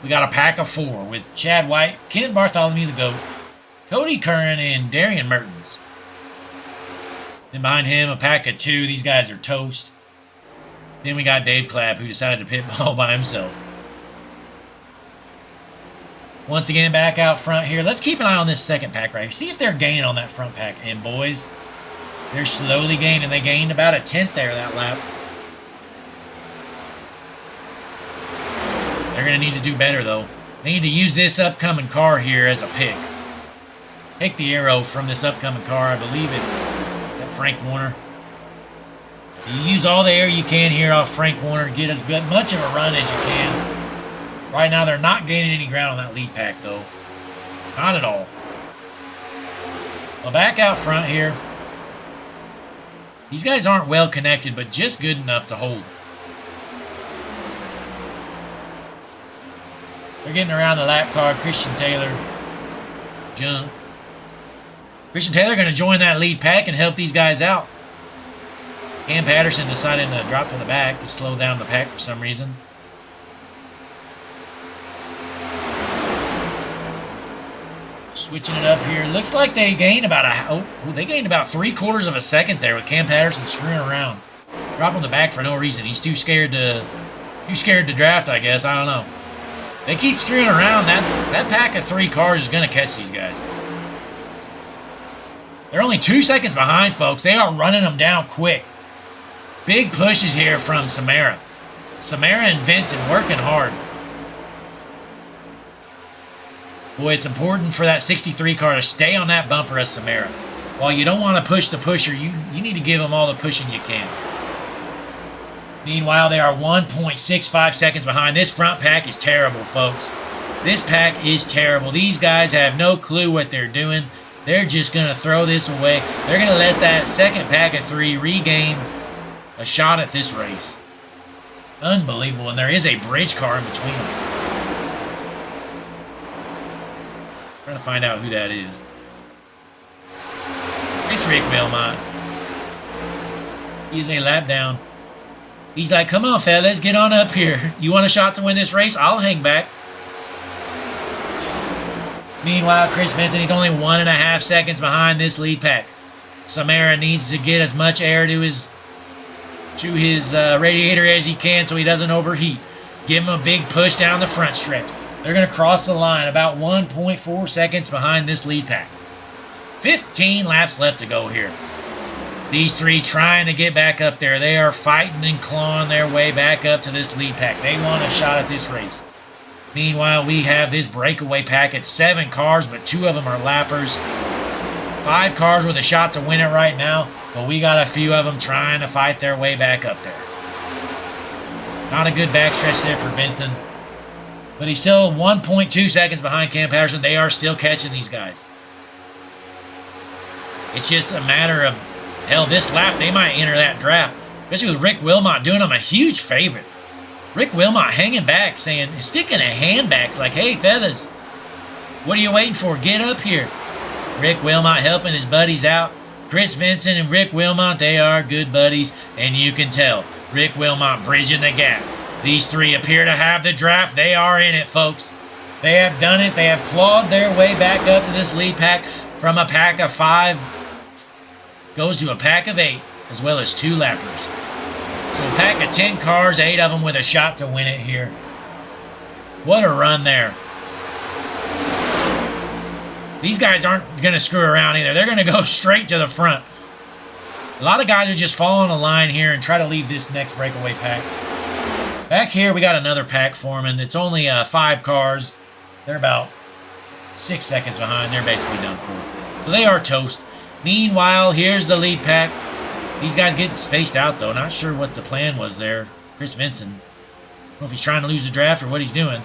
We got a pack of 4 with Chad White, Kent Bartholomew the GOAT, Cody Curran, and Darian Mertens. Then behind him, a pack of 2. These guys are toast. Then we got Dave Clapp, who decided to pit all by himself. Once again, back out front here. Let's keep an eye on this second pack right here. See if they're gaining on that front pack. And boys, They're slowly gaining. They gained about a tenth there that lap. They're going to need to do better, though. They need to use this upcoming car here as a pick. Take the arrow from this upcoming car. I believe it's that Frank Warner. You use all the air you can here off Frank Warner. Get as much of a run as you can. Right now, they're not gaining any ground on that lead pack, though. Not at all. Well, back out front here. These guys aren't well connected, but just good enough to hold. They're getting around the lap car. Christian Taylor. Junk. Christian Taylor going to join that lead pack and help these guys out. Cam Patterson decided to drop to the back to slow down the pack for some reason. Switching it up here. Looks like they gained about they gained about 3/4 of a second there with Cam Patterson screwing around. Dropping the back for no reason. He's too scared to draft, I guess. I don't know. They keep screwing around. That pack of 3 cars is going to catch these guys. They're only 2 seconds behind, folks. They are running them down quick. Big pushes here from Samara. Samara and Vincent working hard. Boy, it's important for that 63 car to stay on that bumper as Samara. While you don't want to push the pusher, you need to give them all the pushing you can. Meanwhile, they are 1.65 seconds behind. This front pack is terrible, folks. This pack is terrible. These guys have no clue what they're doing. They're just going to throw this away. They're going to let that second pack of 3 regain a shot at this race. Unbelievable. And there is a bridge car in between them. Trying to find out who that is. It's Rick Belmont. He is a lap down. He's like, come on, fellas, get on up here. You want a shot to win this race? I'll hang back. Meanwhile, Chris Vincent, he's only 1.5 seconds behind this lead pack. Samara needs to get as much air to his radiator as he can so he doesn't overheat. Give him a big push down the front stretch. They're going to cross the line about 1.4 seconds behind this lead pack. 15 laps left to go here. These 3 trying to get back up there. They are fighting and clawing their way back up to this lead pack. They want a shot at this race. Meanwhile, we have this breakaway pack at 7 cars, but 2 of them are lappers. 5 cars with a shot to win it right now, but we got a few of them trying to fight their way back up there. Not a good backstretch there for Vincent. But he's still 1.2 seconds behind Cam Patterson. They are still catching these guys. It's just a matter of, hell, this lap, they might enter that draft. Especially with Rick Wilmot doing them a huge favor. Rick Wilmot hanging back, sticking a hand back, like, hey, fellas, what are you waiting for? Get up here. Rick Wilmot helping his buddies out. Chris Vincent and Rick Wilmot, they are good buddies, and you can tell. Rick Wilmot bridging the gap. These 3 appear to have the draft. They are in it, folks. They have done it. They have clawed their way back up to this lead pack from a pack of 5. Goes to a pack of 8, as well as 2 lappers. So a pack of 10 cars, 8 of them with a shot to win it here. What a run there. These guys aren't going to screw around either. They're going to go straight to the front. A lot of guys are just following a line here and try to leave this next breakaway pack. Back here, we got another pack forming. It's only 5 cars. They're about 6 seconds behind. They're basically done for. So they are toast. Meanwhile, here's the lead pack. These guys getting spaced out, though. Not sure what the plan was there. Chris Vincent. I don't know if he's trying to lose the draft or what he's doing.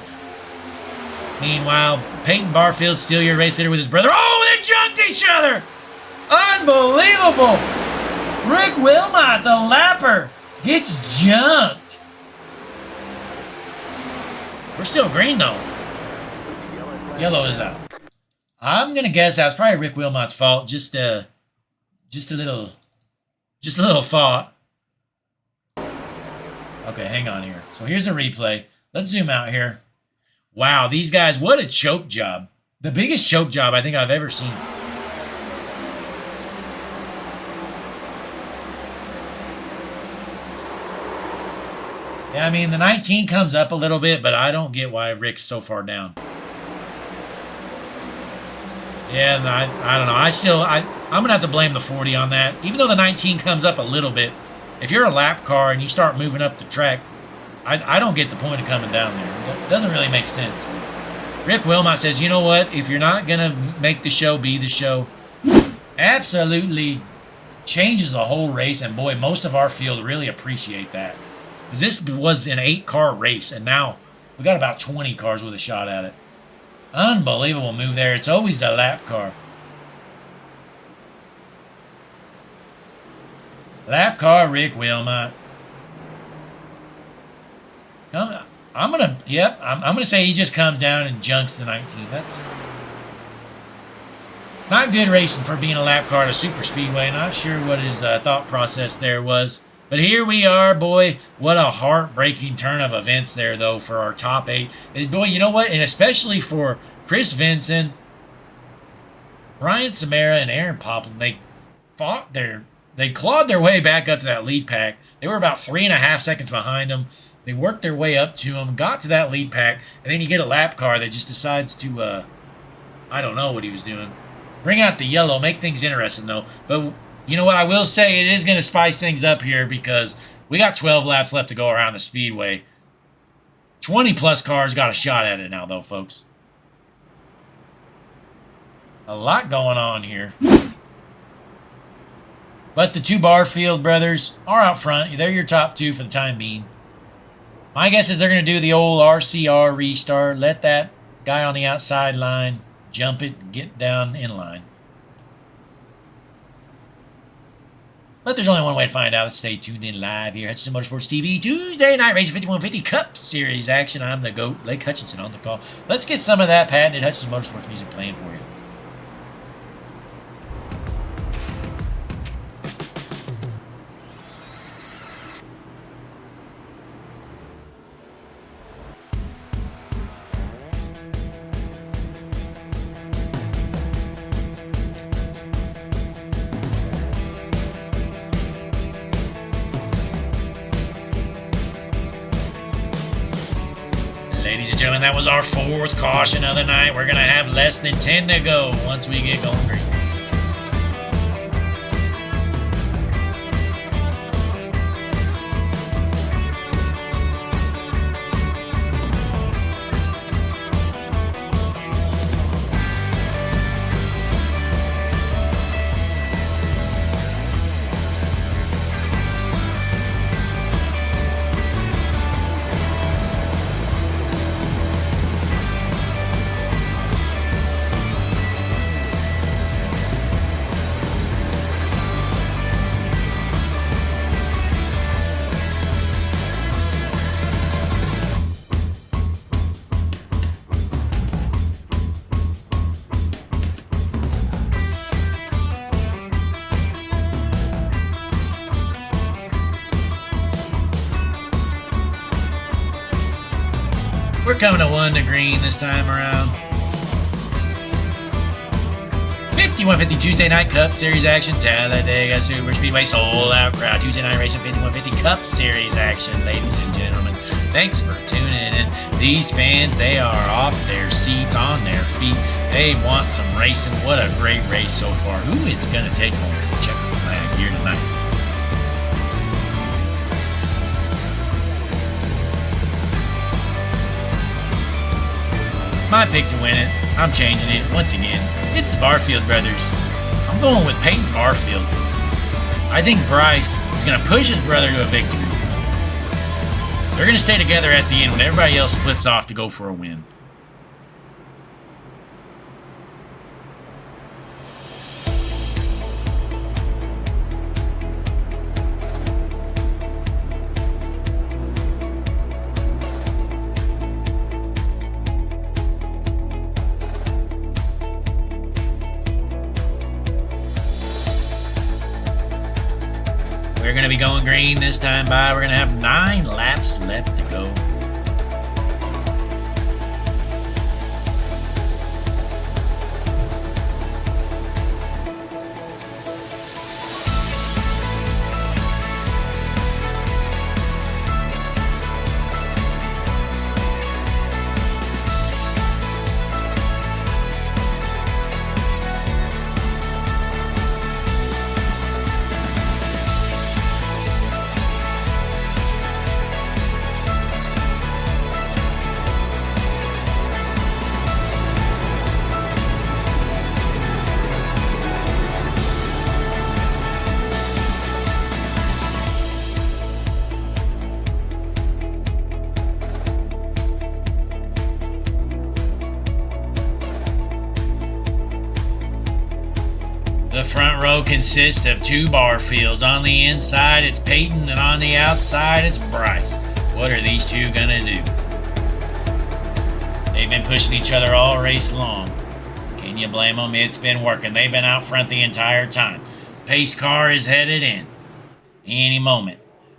Meanwhile, Peyton Barfield, still your race leader with his brother. Oh, they jumped each other! Unbelievable! Rick Wilmot, the lapper, gets jumped. We're still green, though. Yellow is out. I'm going to guess that was probably Rick Wilmot's fault. Just a little thought. Okay, hang on here. So here's a replay. Let's zoom out here. Wow, these guys, what a choke job. The biggest choke job I think I've ever seen. Yeah, I mean, the 19 comes up a little bit, but I don't get why Rick's so far down. Yeah, and I don't know. I'm gonna have to blame the 40 on that. Even though the 19 comes up a little bit, if you're a lap car and you start moving up the track, I don't get the point of coming down there. It doesn't really make sense. Rick Wilmot says, you know what? If you're not gonna make the show be the show, absolutely changes the whole race. And boy, most of our field really appreciate that. Because this was an 8-car race, and now we got about 20 cars with a shot at it. Unbelievable move there. It's always the lap car. Lap car, Rick Wilmot. I'm gonna say he just comes down and junks the 19. That's not good racing for being a lap car at a super speedway. Not sure what his thought process there was. But here we are, boy. What a heartbreaking turn of events there, though, for our top 8. And boy, you know what? And especially for Chris Vinson, Ryan Samara, and Aaron Poplin, they clawed their way back up to that lead pack. They were about 3.5 seconds behind them. They worked their way up to him, got to that lead pack, and then you get a lap car that just decides to, I don't know what he was doing. Bring out the yellow, make things interesting, though. But you know what? I will say it is going to spice things up here because we got 12 laps left to go around the speedway. 20-plus cars got a shot at it now, though, folks. A lot going on here. But the 2 Barfield brothers are out front. They're your top 2 for the time being. My guess is they're going to do the old RCR restart. Let that guy on the outside line jump it and get down in line. But there's only one way to find out. Let's stay tuned in live here. Hutchinson Motorsports TV, Tuesday night racing 5150 Cup Series action. I'm the GOAT, Blake Hutchinson, on the call. Let's get some of that patented Hutchinson Motorsports music playing for you. Ladies and gentlemen, that was our 4th caution of the night. We're going to have less than 10 to go once we get going green. We're coming to 1 to green this time around. 5150 Tuesday Night Cup Series action. Talladega Super Speedway sold out crowd. Tuesday night racing 5150 Cup Series action, ladies and gentlemen. Thanks for tuning in. These fans, they are off their seats, on their feet. They want some racing. What a great race so far. Who is going to take home the checkered flag here tonight? My pick to win it. I'm changing it once again. It's the Barfield brothers. I'm going with Peyton Barfield. I think Bryce is going to push his brother to a victory. They're going to stay together at the end when everybody else splits off to go for a win. We're going to be going green this time by. We're going to have 9 laps left to go. front row consists of two bar fields. On the inside, it's Peyton, and on the outside, it's Bryce. What are these two gonna do? They've been pushing each other all race long. Can you blame them? It's been working. They've been out front the entire time. Pace car is headed in. Any moment.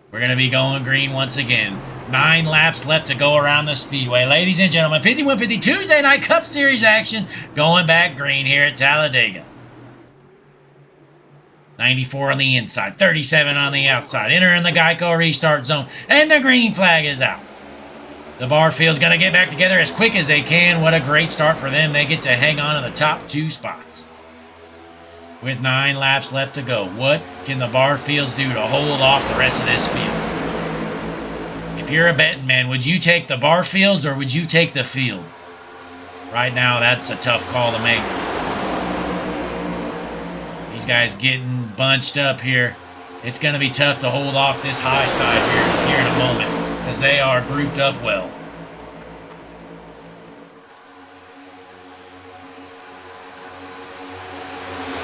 We're gonna be going green once again. 9 laps left to go around the speedway. Ladies and gentlemen, 5150 Tuesday Night Cup Series action going back green here at Talladega. 94 on the inside, 37 on the outside. Entering the Geico restart zone, and the green flag is out. The Barfield's going to get back together as quick as they can. What a great start for them. They get to hang on to the top 2 spots. With 9 laps left to go, what can the Barfields do to hold off the rest of this field? If you're a betting man, would you take the Barfields or would you take the field? Right now, that's a tough call to make. These guys getting bunched up here. It's going to be tough to hold off this high side here in a moment, as they are grouped up well.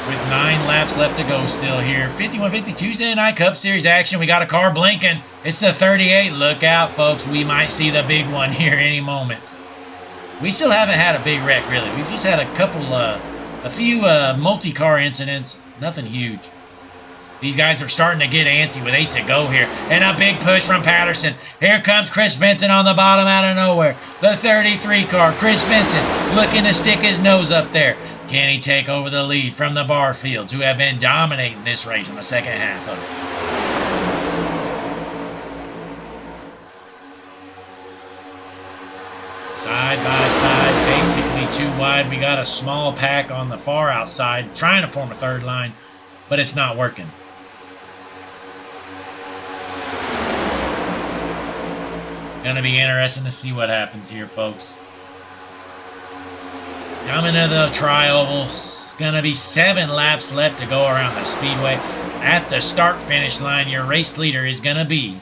With 9 laps left to go still here. 5150 Tuesday Night Cup Series action. We got a car blinking. It's the 38. Look out, folks. We might see the big one here any moment. We still haven't had a big wreck, really. We've just had a few multi-car incidents. Nothing huge. These guys are starting to get antsy with 8 to go here. And a big push from Patterson. Here comes Chris Vincent on the bottom out of nowhere. The 33 car. Chris Vincent looking to stick his nose up there. Can he take over the lead from the Barfields, who have been dominating this race in the second half of it? Side by side, basically too wide. We got a small pack on the far outside, trying to form a third line, but it's not working. Gonna be interesting to see what happens here, folks. Coming to the tri-oval, it's gonna be 7 laps left to go around the speedway. At the start-finish line, your race leader is gonna be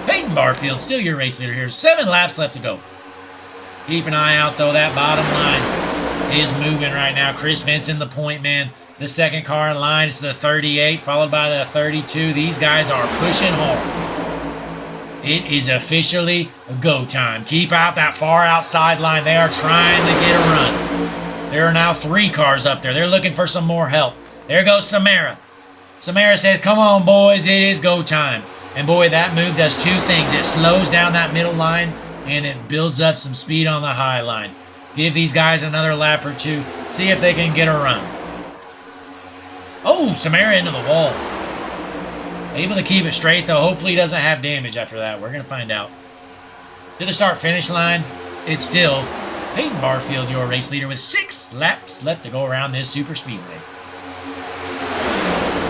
Peyton Barfield, still your race leader here. 7 laps left to go. Keep an eye out, though. That bottom line is moving right now. Chris Vincent, the point man. The second car in line is the 38, followed by the 32. These guys are pushing hard. It is officially go time. Keep out that far outside line. They are trying to get a run. There are now 3 cars up there. They're looking for some more help. There goes Samara. Samara says, come on, boys. It is go time. And boy, that move does 2 things. It slows down that middle line, and it builds up some speed on the high line. Give these guys another lap or 2. See if they can get a run. Oh, Samara into the wall. Able to keep it straight, though. Hopefully he doesn't have damage after that. We're going to find out. To the start-finish line, it's still Peyton Barfield, your race leader, with 6 laps left to go around this super speedway.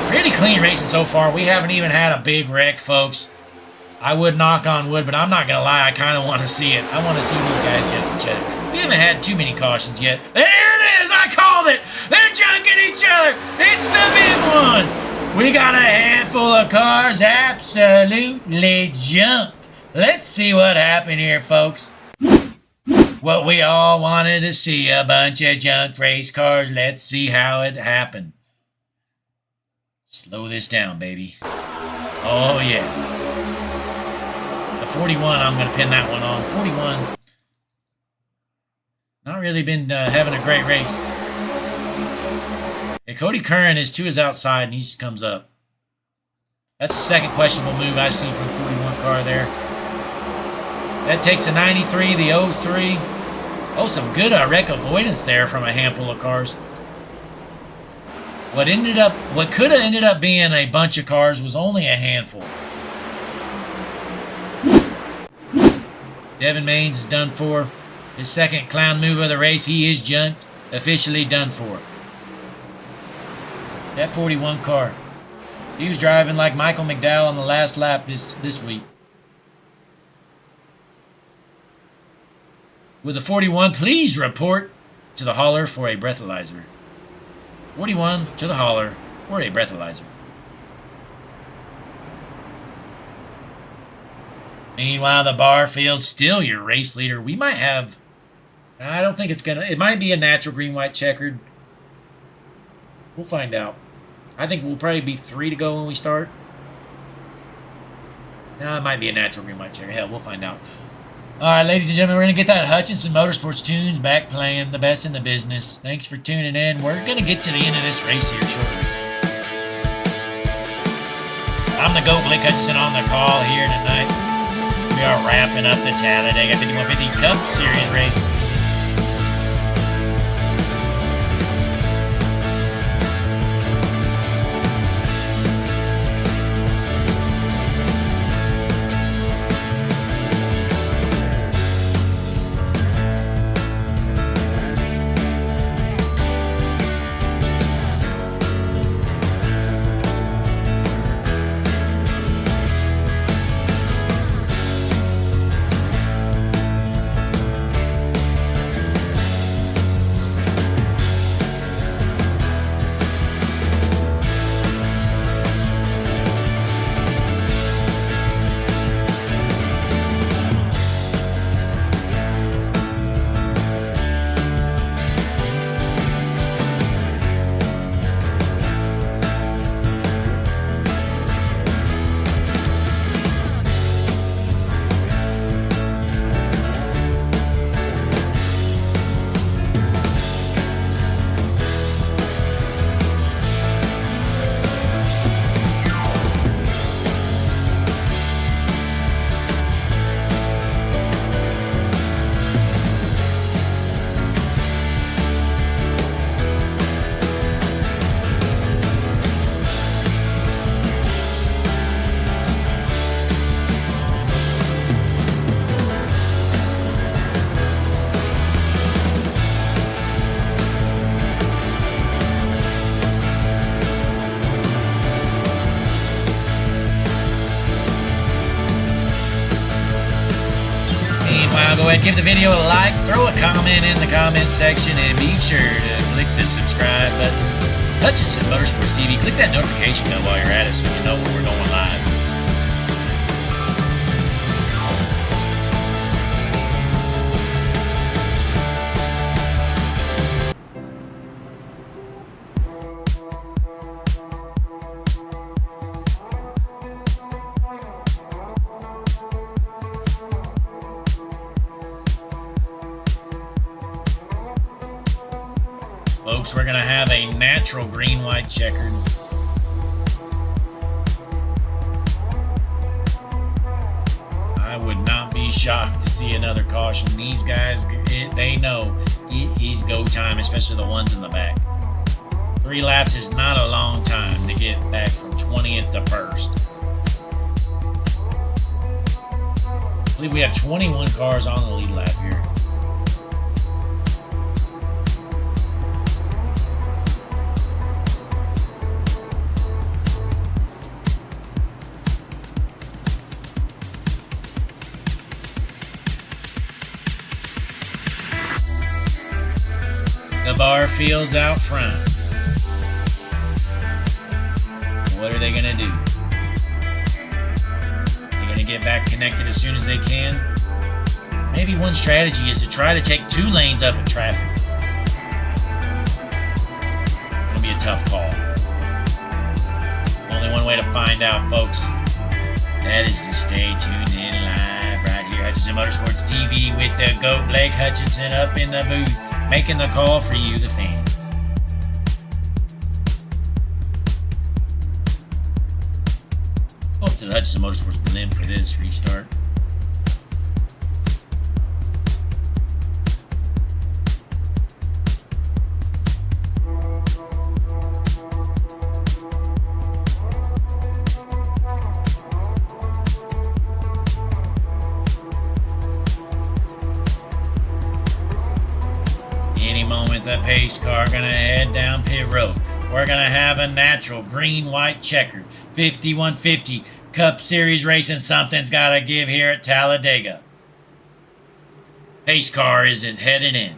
Pretty clean racing so far. We haven't even had a big wreck, folks. I would knock on wood, but I'm not going to lie. I kind of want to see it. I want to see these guys jump each other. We haven't had too many cautions yet. There it is! I called it! They're junking each other! It's the big one! We got a handful of cars absolutely jumped. Let's see what happened here, folks. What we all wanted to see, a bunch of junked race cars. Let's see how it happened. Slow this down, baby. Oh, yeah. The 41, I'm going to pin that one on. 41's not really been having a great race. Yeah, Cody Curran is to his outside, and he just comes up. That's the second questionable move I've seen from the 41 car there. That takes a 93, the 03. Oh, some good wreck avoidance there from a handful of cars. What could have ended up being a bunch of cars was only a handful. Devin Maines is done for. His second clown move of the race, he is junked. Officially done for. That 41 car. He was driving like Michael McDowell on the last lap this week. With the 41, please report to the hauler for a breathalyzer. 41 to the hauler for a breathalyzer. Meanwhile, the Barfield's still your race leader. We might have I don't think it's gonna. It might be a natural green, white, checkered. We'll find out. I think we'll probably be 3 to go when we start. No, it might be a natural green, white, checkered. Hell, we'll find out. All right, ladies and gentlemen, we're going to get that Hutchinson Motorsports tunes back playing, the best in the business. Thanks for tuning in. We're going to get to the end of this race here shortly. I'm the GOAT, Blake Hutchinson, on the call here tonight. We are wrapping up the Talladega 5150 Cup Series race. Go ahead, give the video a like, throw a comment in the comment section, and be sure to click the subscribe button. Hutchinson Motorsports TV, click that notification bell while you're at it so you know when we're going live. Folks, we're going to have a natural green, white, checkered. I would not be shocked to see another caution. These guys, they know it is go time, especially the ones in the back. 3 laps is not a long time to get back from 20th to 1st. I believe we have 21 cars on the lead lap here. The bar fields out front. What are they going to do? They're going to get back connected as soon as they can. Maybe one strategy is to try to take 2 lanes up in traffic. Going to be a tough call. Only one way to find out, folks. That is to stay tuned in live right here. Hutchinson Motorsports TV with the GOAT Blake Hutchinson up in the booth, making the call for you, the fans. Hope to the Hutchinson Motorsports Berlin for this restart. Any moment, the pace car gonna head down pit road. We're gonna have a natural green, white, checkered 5150 Cup Series racing. Something's gotta give here at Talladega. Pace car is headed in.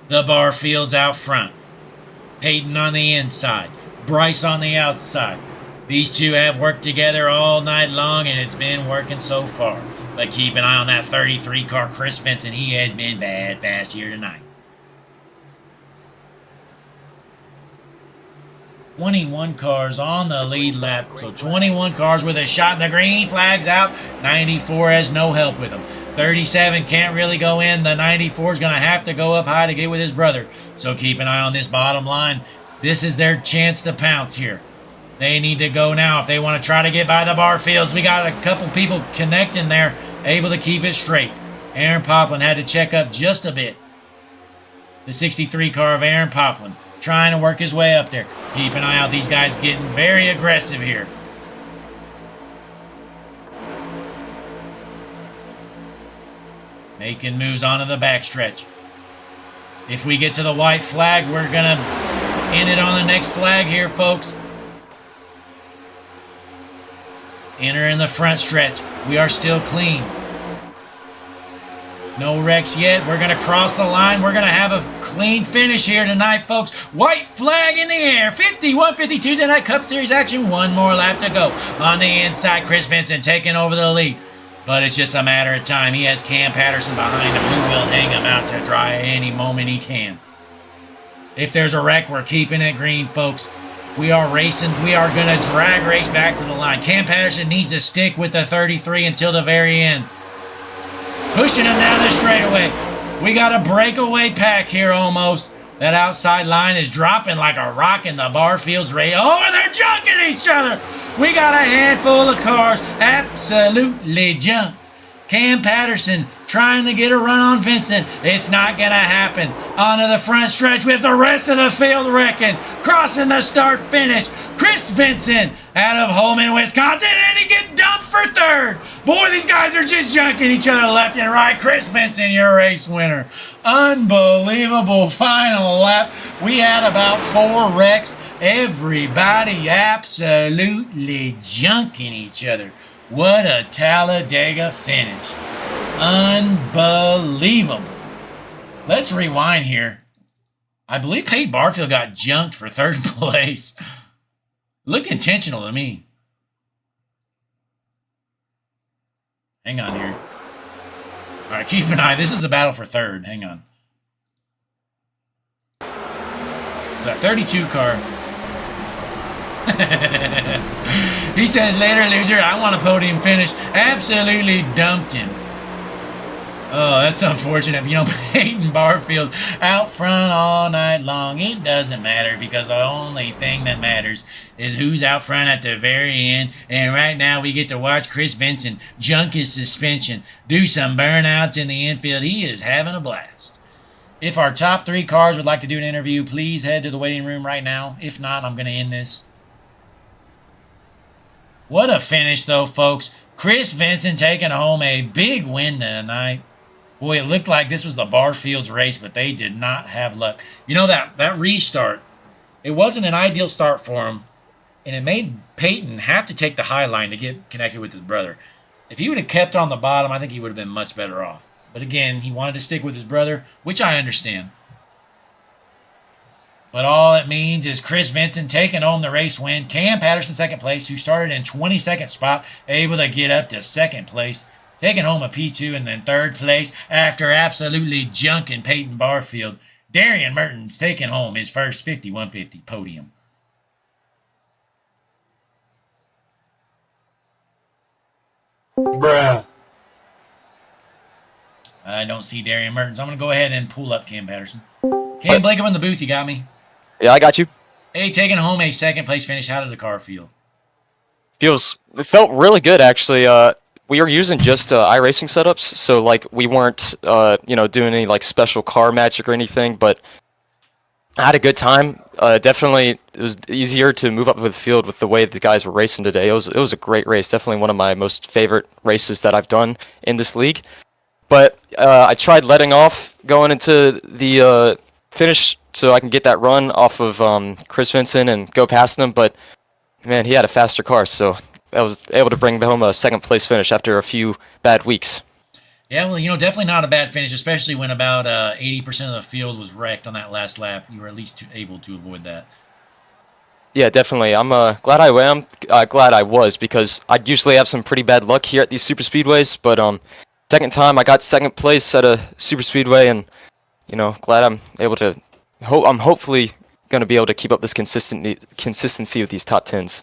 The bar fields out front. Peyton on the inside. Bryce on the outside. These two have worked together all night long, and it's been working so far. But keep an eye on that 33 car, Chris Vincent. He has been bad fast here tonight. 21 cars on the lead lap. So 21 cars with a shot. The green flag's out. 94 has no help with him. 37 can't really go in. The 94 is going to have to go up high to get with his brother. So keep an eye on this bottom line. This is their chance to pounce here. They need to go now if they want to try to get by the Barfields. We got a couple people connecting there, able to keep it straight. Aaron Poplin had to check up just a bit. The 63 car of Aaron Poplin trying to work his way up there. Keep an eye out. These guys getting very aggressive here. Making moves onto the backstretch. If we get to the white flag, we're going to end it on the next flag here, folks. Enter in the front stretch. We are still clean. No wrecks yet. We're going to cross the line. We're going to have a clean finish here tonight, folks. White flag in the air. 51-52 tonight Cup Series action. One more lap to go. On the inside, Chris Vincent taking over the lead. But it's just a matter of time. He has Cam Patterson behind him, who will hang him out to dry any moment he can. If there's a wreck, we're keeping it green, folks. We are racing. We are going to drag race back to the line. Cam Patterson needs to stick with the 33 until the very end. Pushing him down the straightaway. We got a breakaway pack here almost. That outside line is dropping like a rock in the Barfields race. Oh, and they're junking each other. We got a handful of cars absolutely junked. Cam Patterson trying to get a run on Vincent. It's not going to happen. Onto the front stretch with the rest of the field wrecking. Crossing the start finish. Chris Vincent out of Holman, Wisconsin, and he get dumped for third. Boy, these guys are just junking each other left and right. Chris Vincent, your race winner. Unbelievable final lap. We had about 4 wrecks. Everybody absolutely junking each other. What a Talladega finish. Unbelievable. Let's rewind here. I believe Peyton Barfield got junked for third place. Looked intentional to me. Hang on here. All right, keep an eye. This is a battle for third. Hang on. That 32 car. He says, later, loser, I want a podium finish. Absolutely dumped him. Oh, that's unfortunate. You know, Peyton Barfield out front all night long. It doesn't matter because the only thing that matters is who's out front at the very end. And right now we get to watch Chris Vincent junk his suspension, do some burnouts in the infield. He is having a blast. If our top 3 cars would like to do an interview, please head to the waiting room right now. If not, I'm going to end this. What a finish, though, folks. Chris Vincent taking home a big win tonight. Boy, it looked like this was the Barfields race, but they did not have luck. You know, that restart, it wasn't an ideal start for him, and it made Peyton have to take the high line to get connected with his brother. If he would have kept on the bottom, I think he would have been much better off. But again, he wanted to stick with his brother, which I understand. But all it means is Chris Vincent taking home the race win. Cam Patterson, second place, who started in 22nd spot, able to get up to second place. Taking home a P2 and then third place after absolutely junking Peyton Barfield. Darian Mertens taking home his first 5150 podium. Bruh. I don't see Darian Mertens. I'm going to go ahead and pull up Cam Patterson. Cam Blake, I'm in the booth. You got me? Yeah, I got you. Hey, taking home a second place finish. How did the car feel? It felt really good, actually. We were using just iRacing setups, so like we weren't doing any like special car magic or anything, but I had a good time. Definitely, it was easier to move up with the field with the way the guys were racing today. It was a great race. Definitely one of my most favorite races that I've done in this league. But I tried letting off going into the finish so I can get that run off of Chris Vincent and go past him, but man, he had a faster car, so I was able to bring home a second place finish after a few bad weeks. Yeah, well, definitely not a bad finish, especially when about 80% of the field was wrecked on that last lap. You were at least able to avoid that. Yeah, definitely. I'm glad I am. Glad I was because I usually have some pretty bad luck here at these super speedways. But second time I got second place at a super speedway, and glad I'm able to. I'm hopefully going to be able to keep up this consistency with these top tens.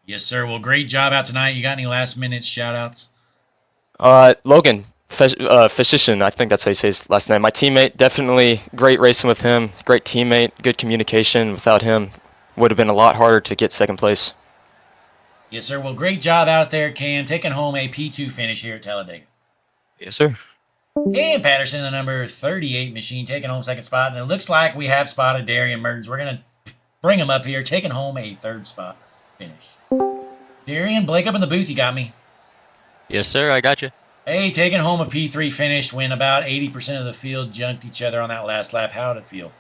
Yes, sir. Well, great job out tonight. You got any last minute shout outs? Logan Physician, I think that's how you say his last name. My teammate, definitely great racing with him. Great teammate, good communication. Without him, would have been a lot harder to get second place. Yes, sir. Well, great job out there, Cam, taking home a P2 finish here at Talladega. Yes, sir. And Patterson, the number 38 machine, taking home second spot. And it looks like we have spotted Darian Mertens. We're going to bring him up here, taking home a third spot finish. Darian, Blake up in the booth, you got me. Yes, sir. I got you. Hey, taking home a P3 finish when about 80% of the field junked each other on that last lap. How did it feel?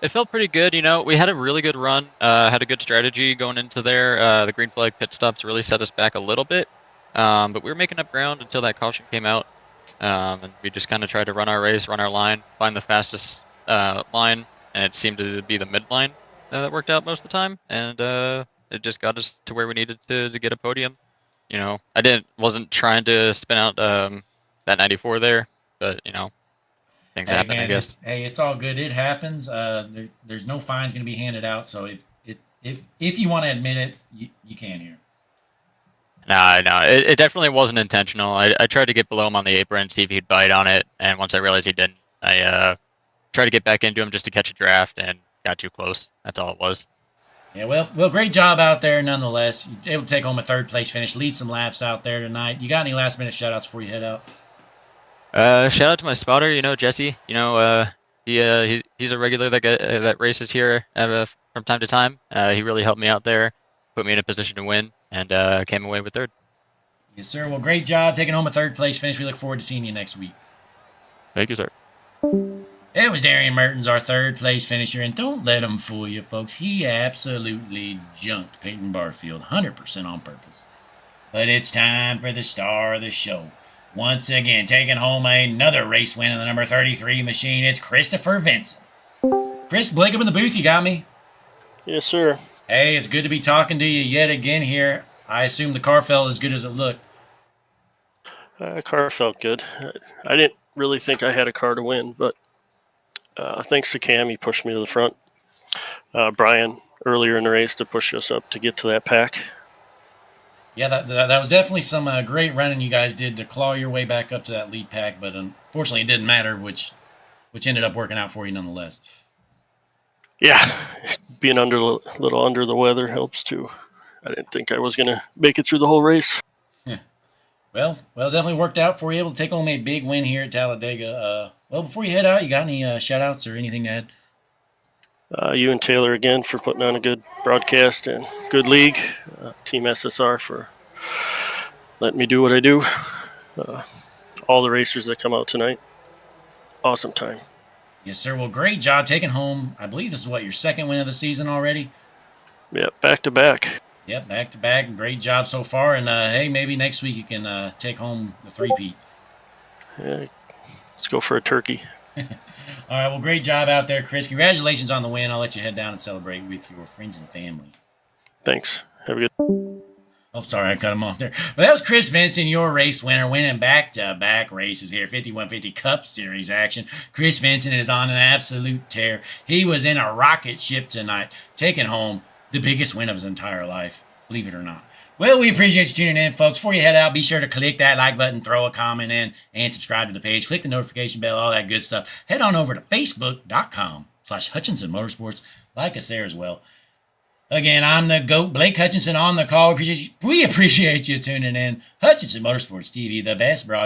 It felt pretty good. We had a really good run. Had a good strategy going into there. The green flag pit stops really set us back a little bit. But we were making up ground until that caution came out. And we just kind of tried to run our race, run our line, find the fastest line. And it seemed to be the mid line that worked out most of the time. And it just got us to where we needed to get a podium. I wasn't trying to spin out that 94 there, but things happen, man, I guess. It's all good. It happens. There's no fines going to be handed out. So if you want to admit it, you can here. No, it definitely wasn't intentional. I tried to get below him on the apron, see if he'd bite on it, and once I realized he didn't, I tried to get back into him just to catch a draft and got too close. That's all it was. Yeah, well, great job out there nonetheless. You're able to take home a third place finish, lead some laps out there tonight. You got any last minute shout outs before you head out? Shout out to my spotter, Jesse. He's a regular that races here from time to time. He really helped me out there, put me in a position to win, and came away with third. Yes, sir. Well, great job taking home a third place finish. We look forward to seeing you next week. Thank you, sir. It was Darian Mertens, our third place finisher, and don't let him fool you, folks. He absolutely junked Peyton Barfield 100% on purpose. But it's time for the star of the show. Once again, taking home another race win in the number 33 machine, it's Christopher Vincent. Chris, Blake up in the booth, you got me? Yes, sir. Hey, it's good to be talking to you yet again here. I assume the car felt as good as it looked. Car felt good. I didn't really think I had a car to win, but thanks to Cam, he pushed me to the front. Brian, earlier in the race, to push us up to get to that pack. Yeah, that was definitely some great running you guys did to claw your way back up to that lead pack, but unfortunately it didn't matter, which ended up working out for you nonetheless. Yeah, being a little under the weather helps too. I didn't think I was going to make it through the whole race. Yeah. Well, definitely worked out for you, able to take home a big win here at Talladega. Well, before you head out, you got any shout-outs or anything to add? You and Taylor again for putting on a good broadcast and good league. Team SSR for letting me do what I do. All the racers that come out tonight, awesome time. Yes, sir. Well, great job taking home. I believe this is your second win of the season already? Yep, back to back. Yep, back to back. Great job so far. And hey, maybe next week you can take home the three-peat. Yeah, let's go for a turkey. All right, well, great job out there, Chris. Congratulations on the win. I'll let you head down and celebrate with your friends and family. Thanks. Have a good. Oh, sorry, I cut him off there. But that was Chris Vincent, your race winner, winning back-to-back races here, 5150 Cup Series action. Chris Vincent is on an absolute tear. He was in a rocket ship tonight, taking home the biggest win of his entire life, believe it or not. Well, we appreciate you tuning in, folks. Before you head out, be sure to click that like button, throw a comment in, and subscribe to the page. Click the notification bell, all that good stuff. Head on over to facebook.com/Hutchinson Motorsports. Like us there as well. Again, I'm the GOAT, Blake Hutchinson on the call. We appreciate you tuning in. Hutchinson Motorsports TV, the best broadcast.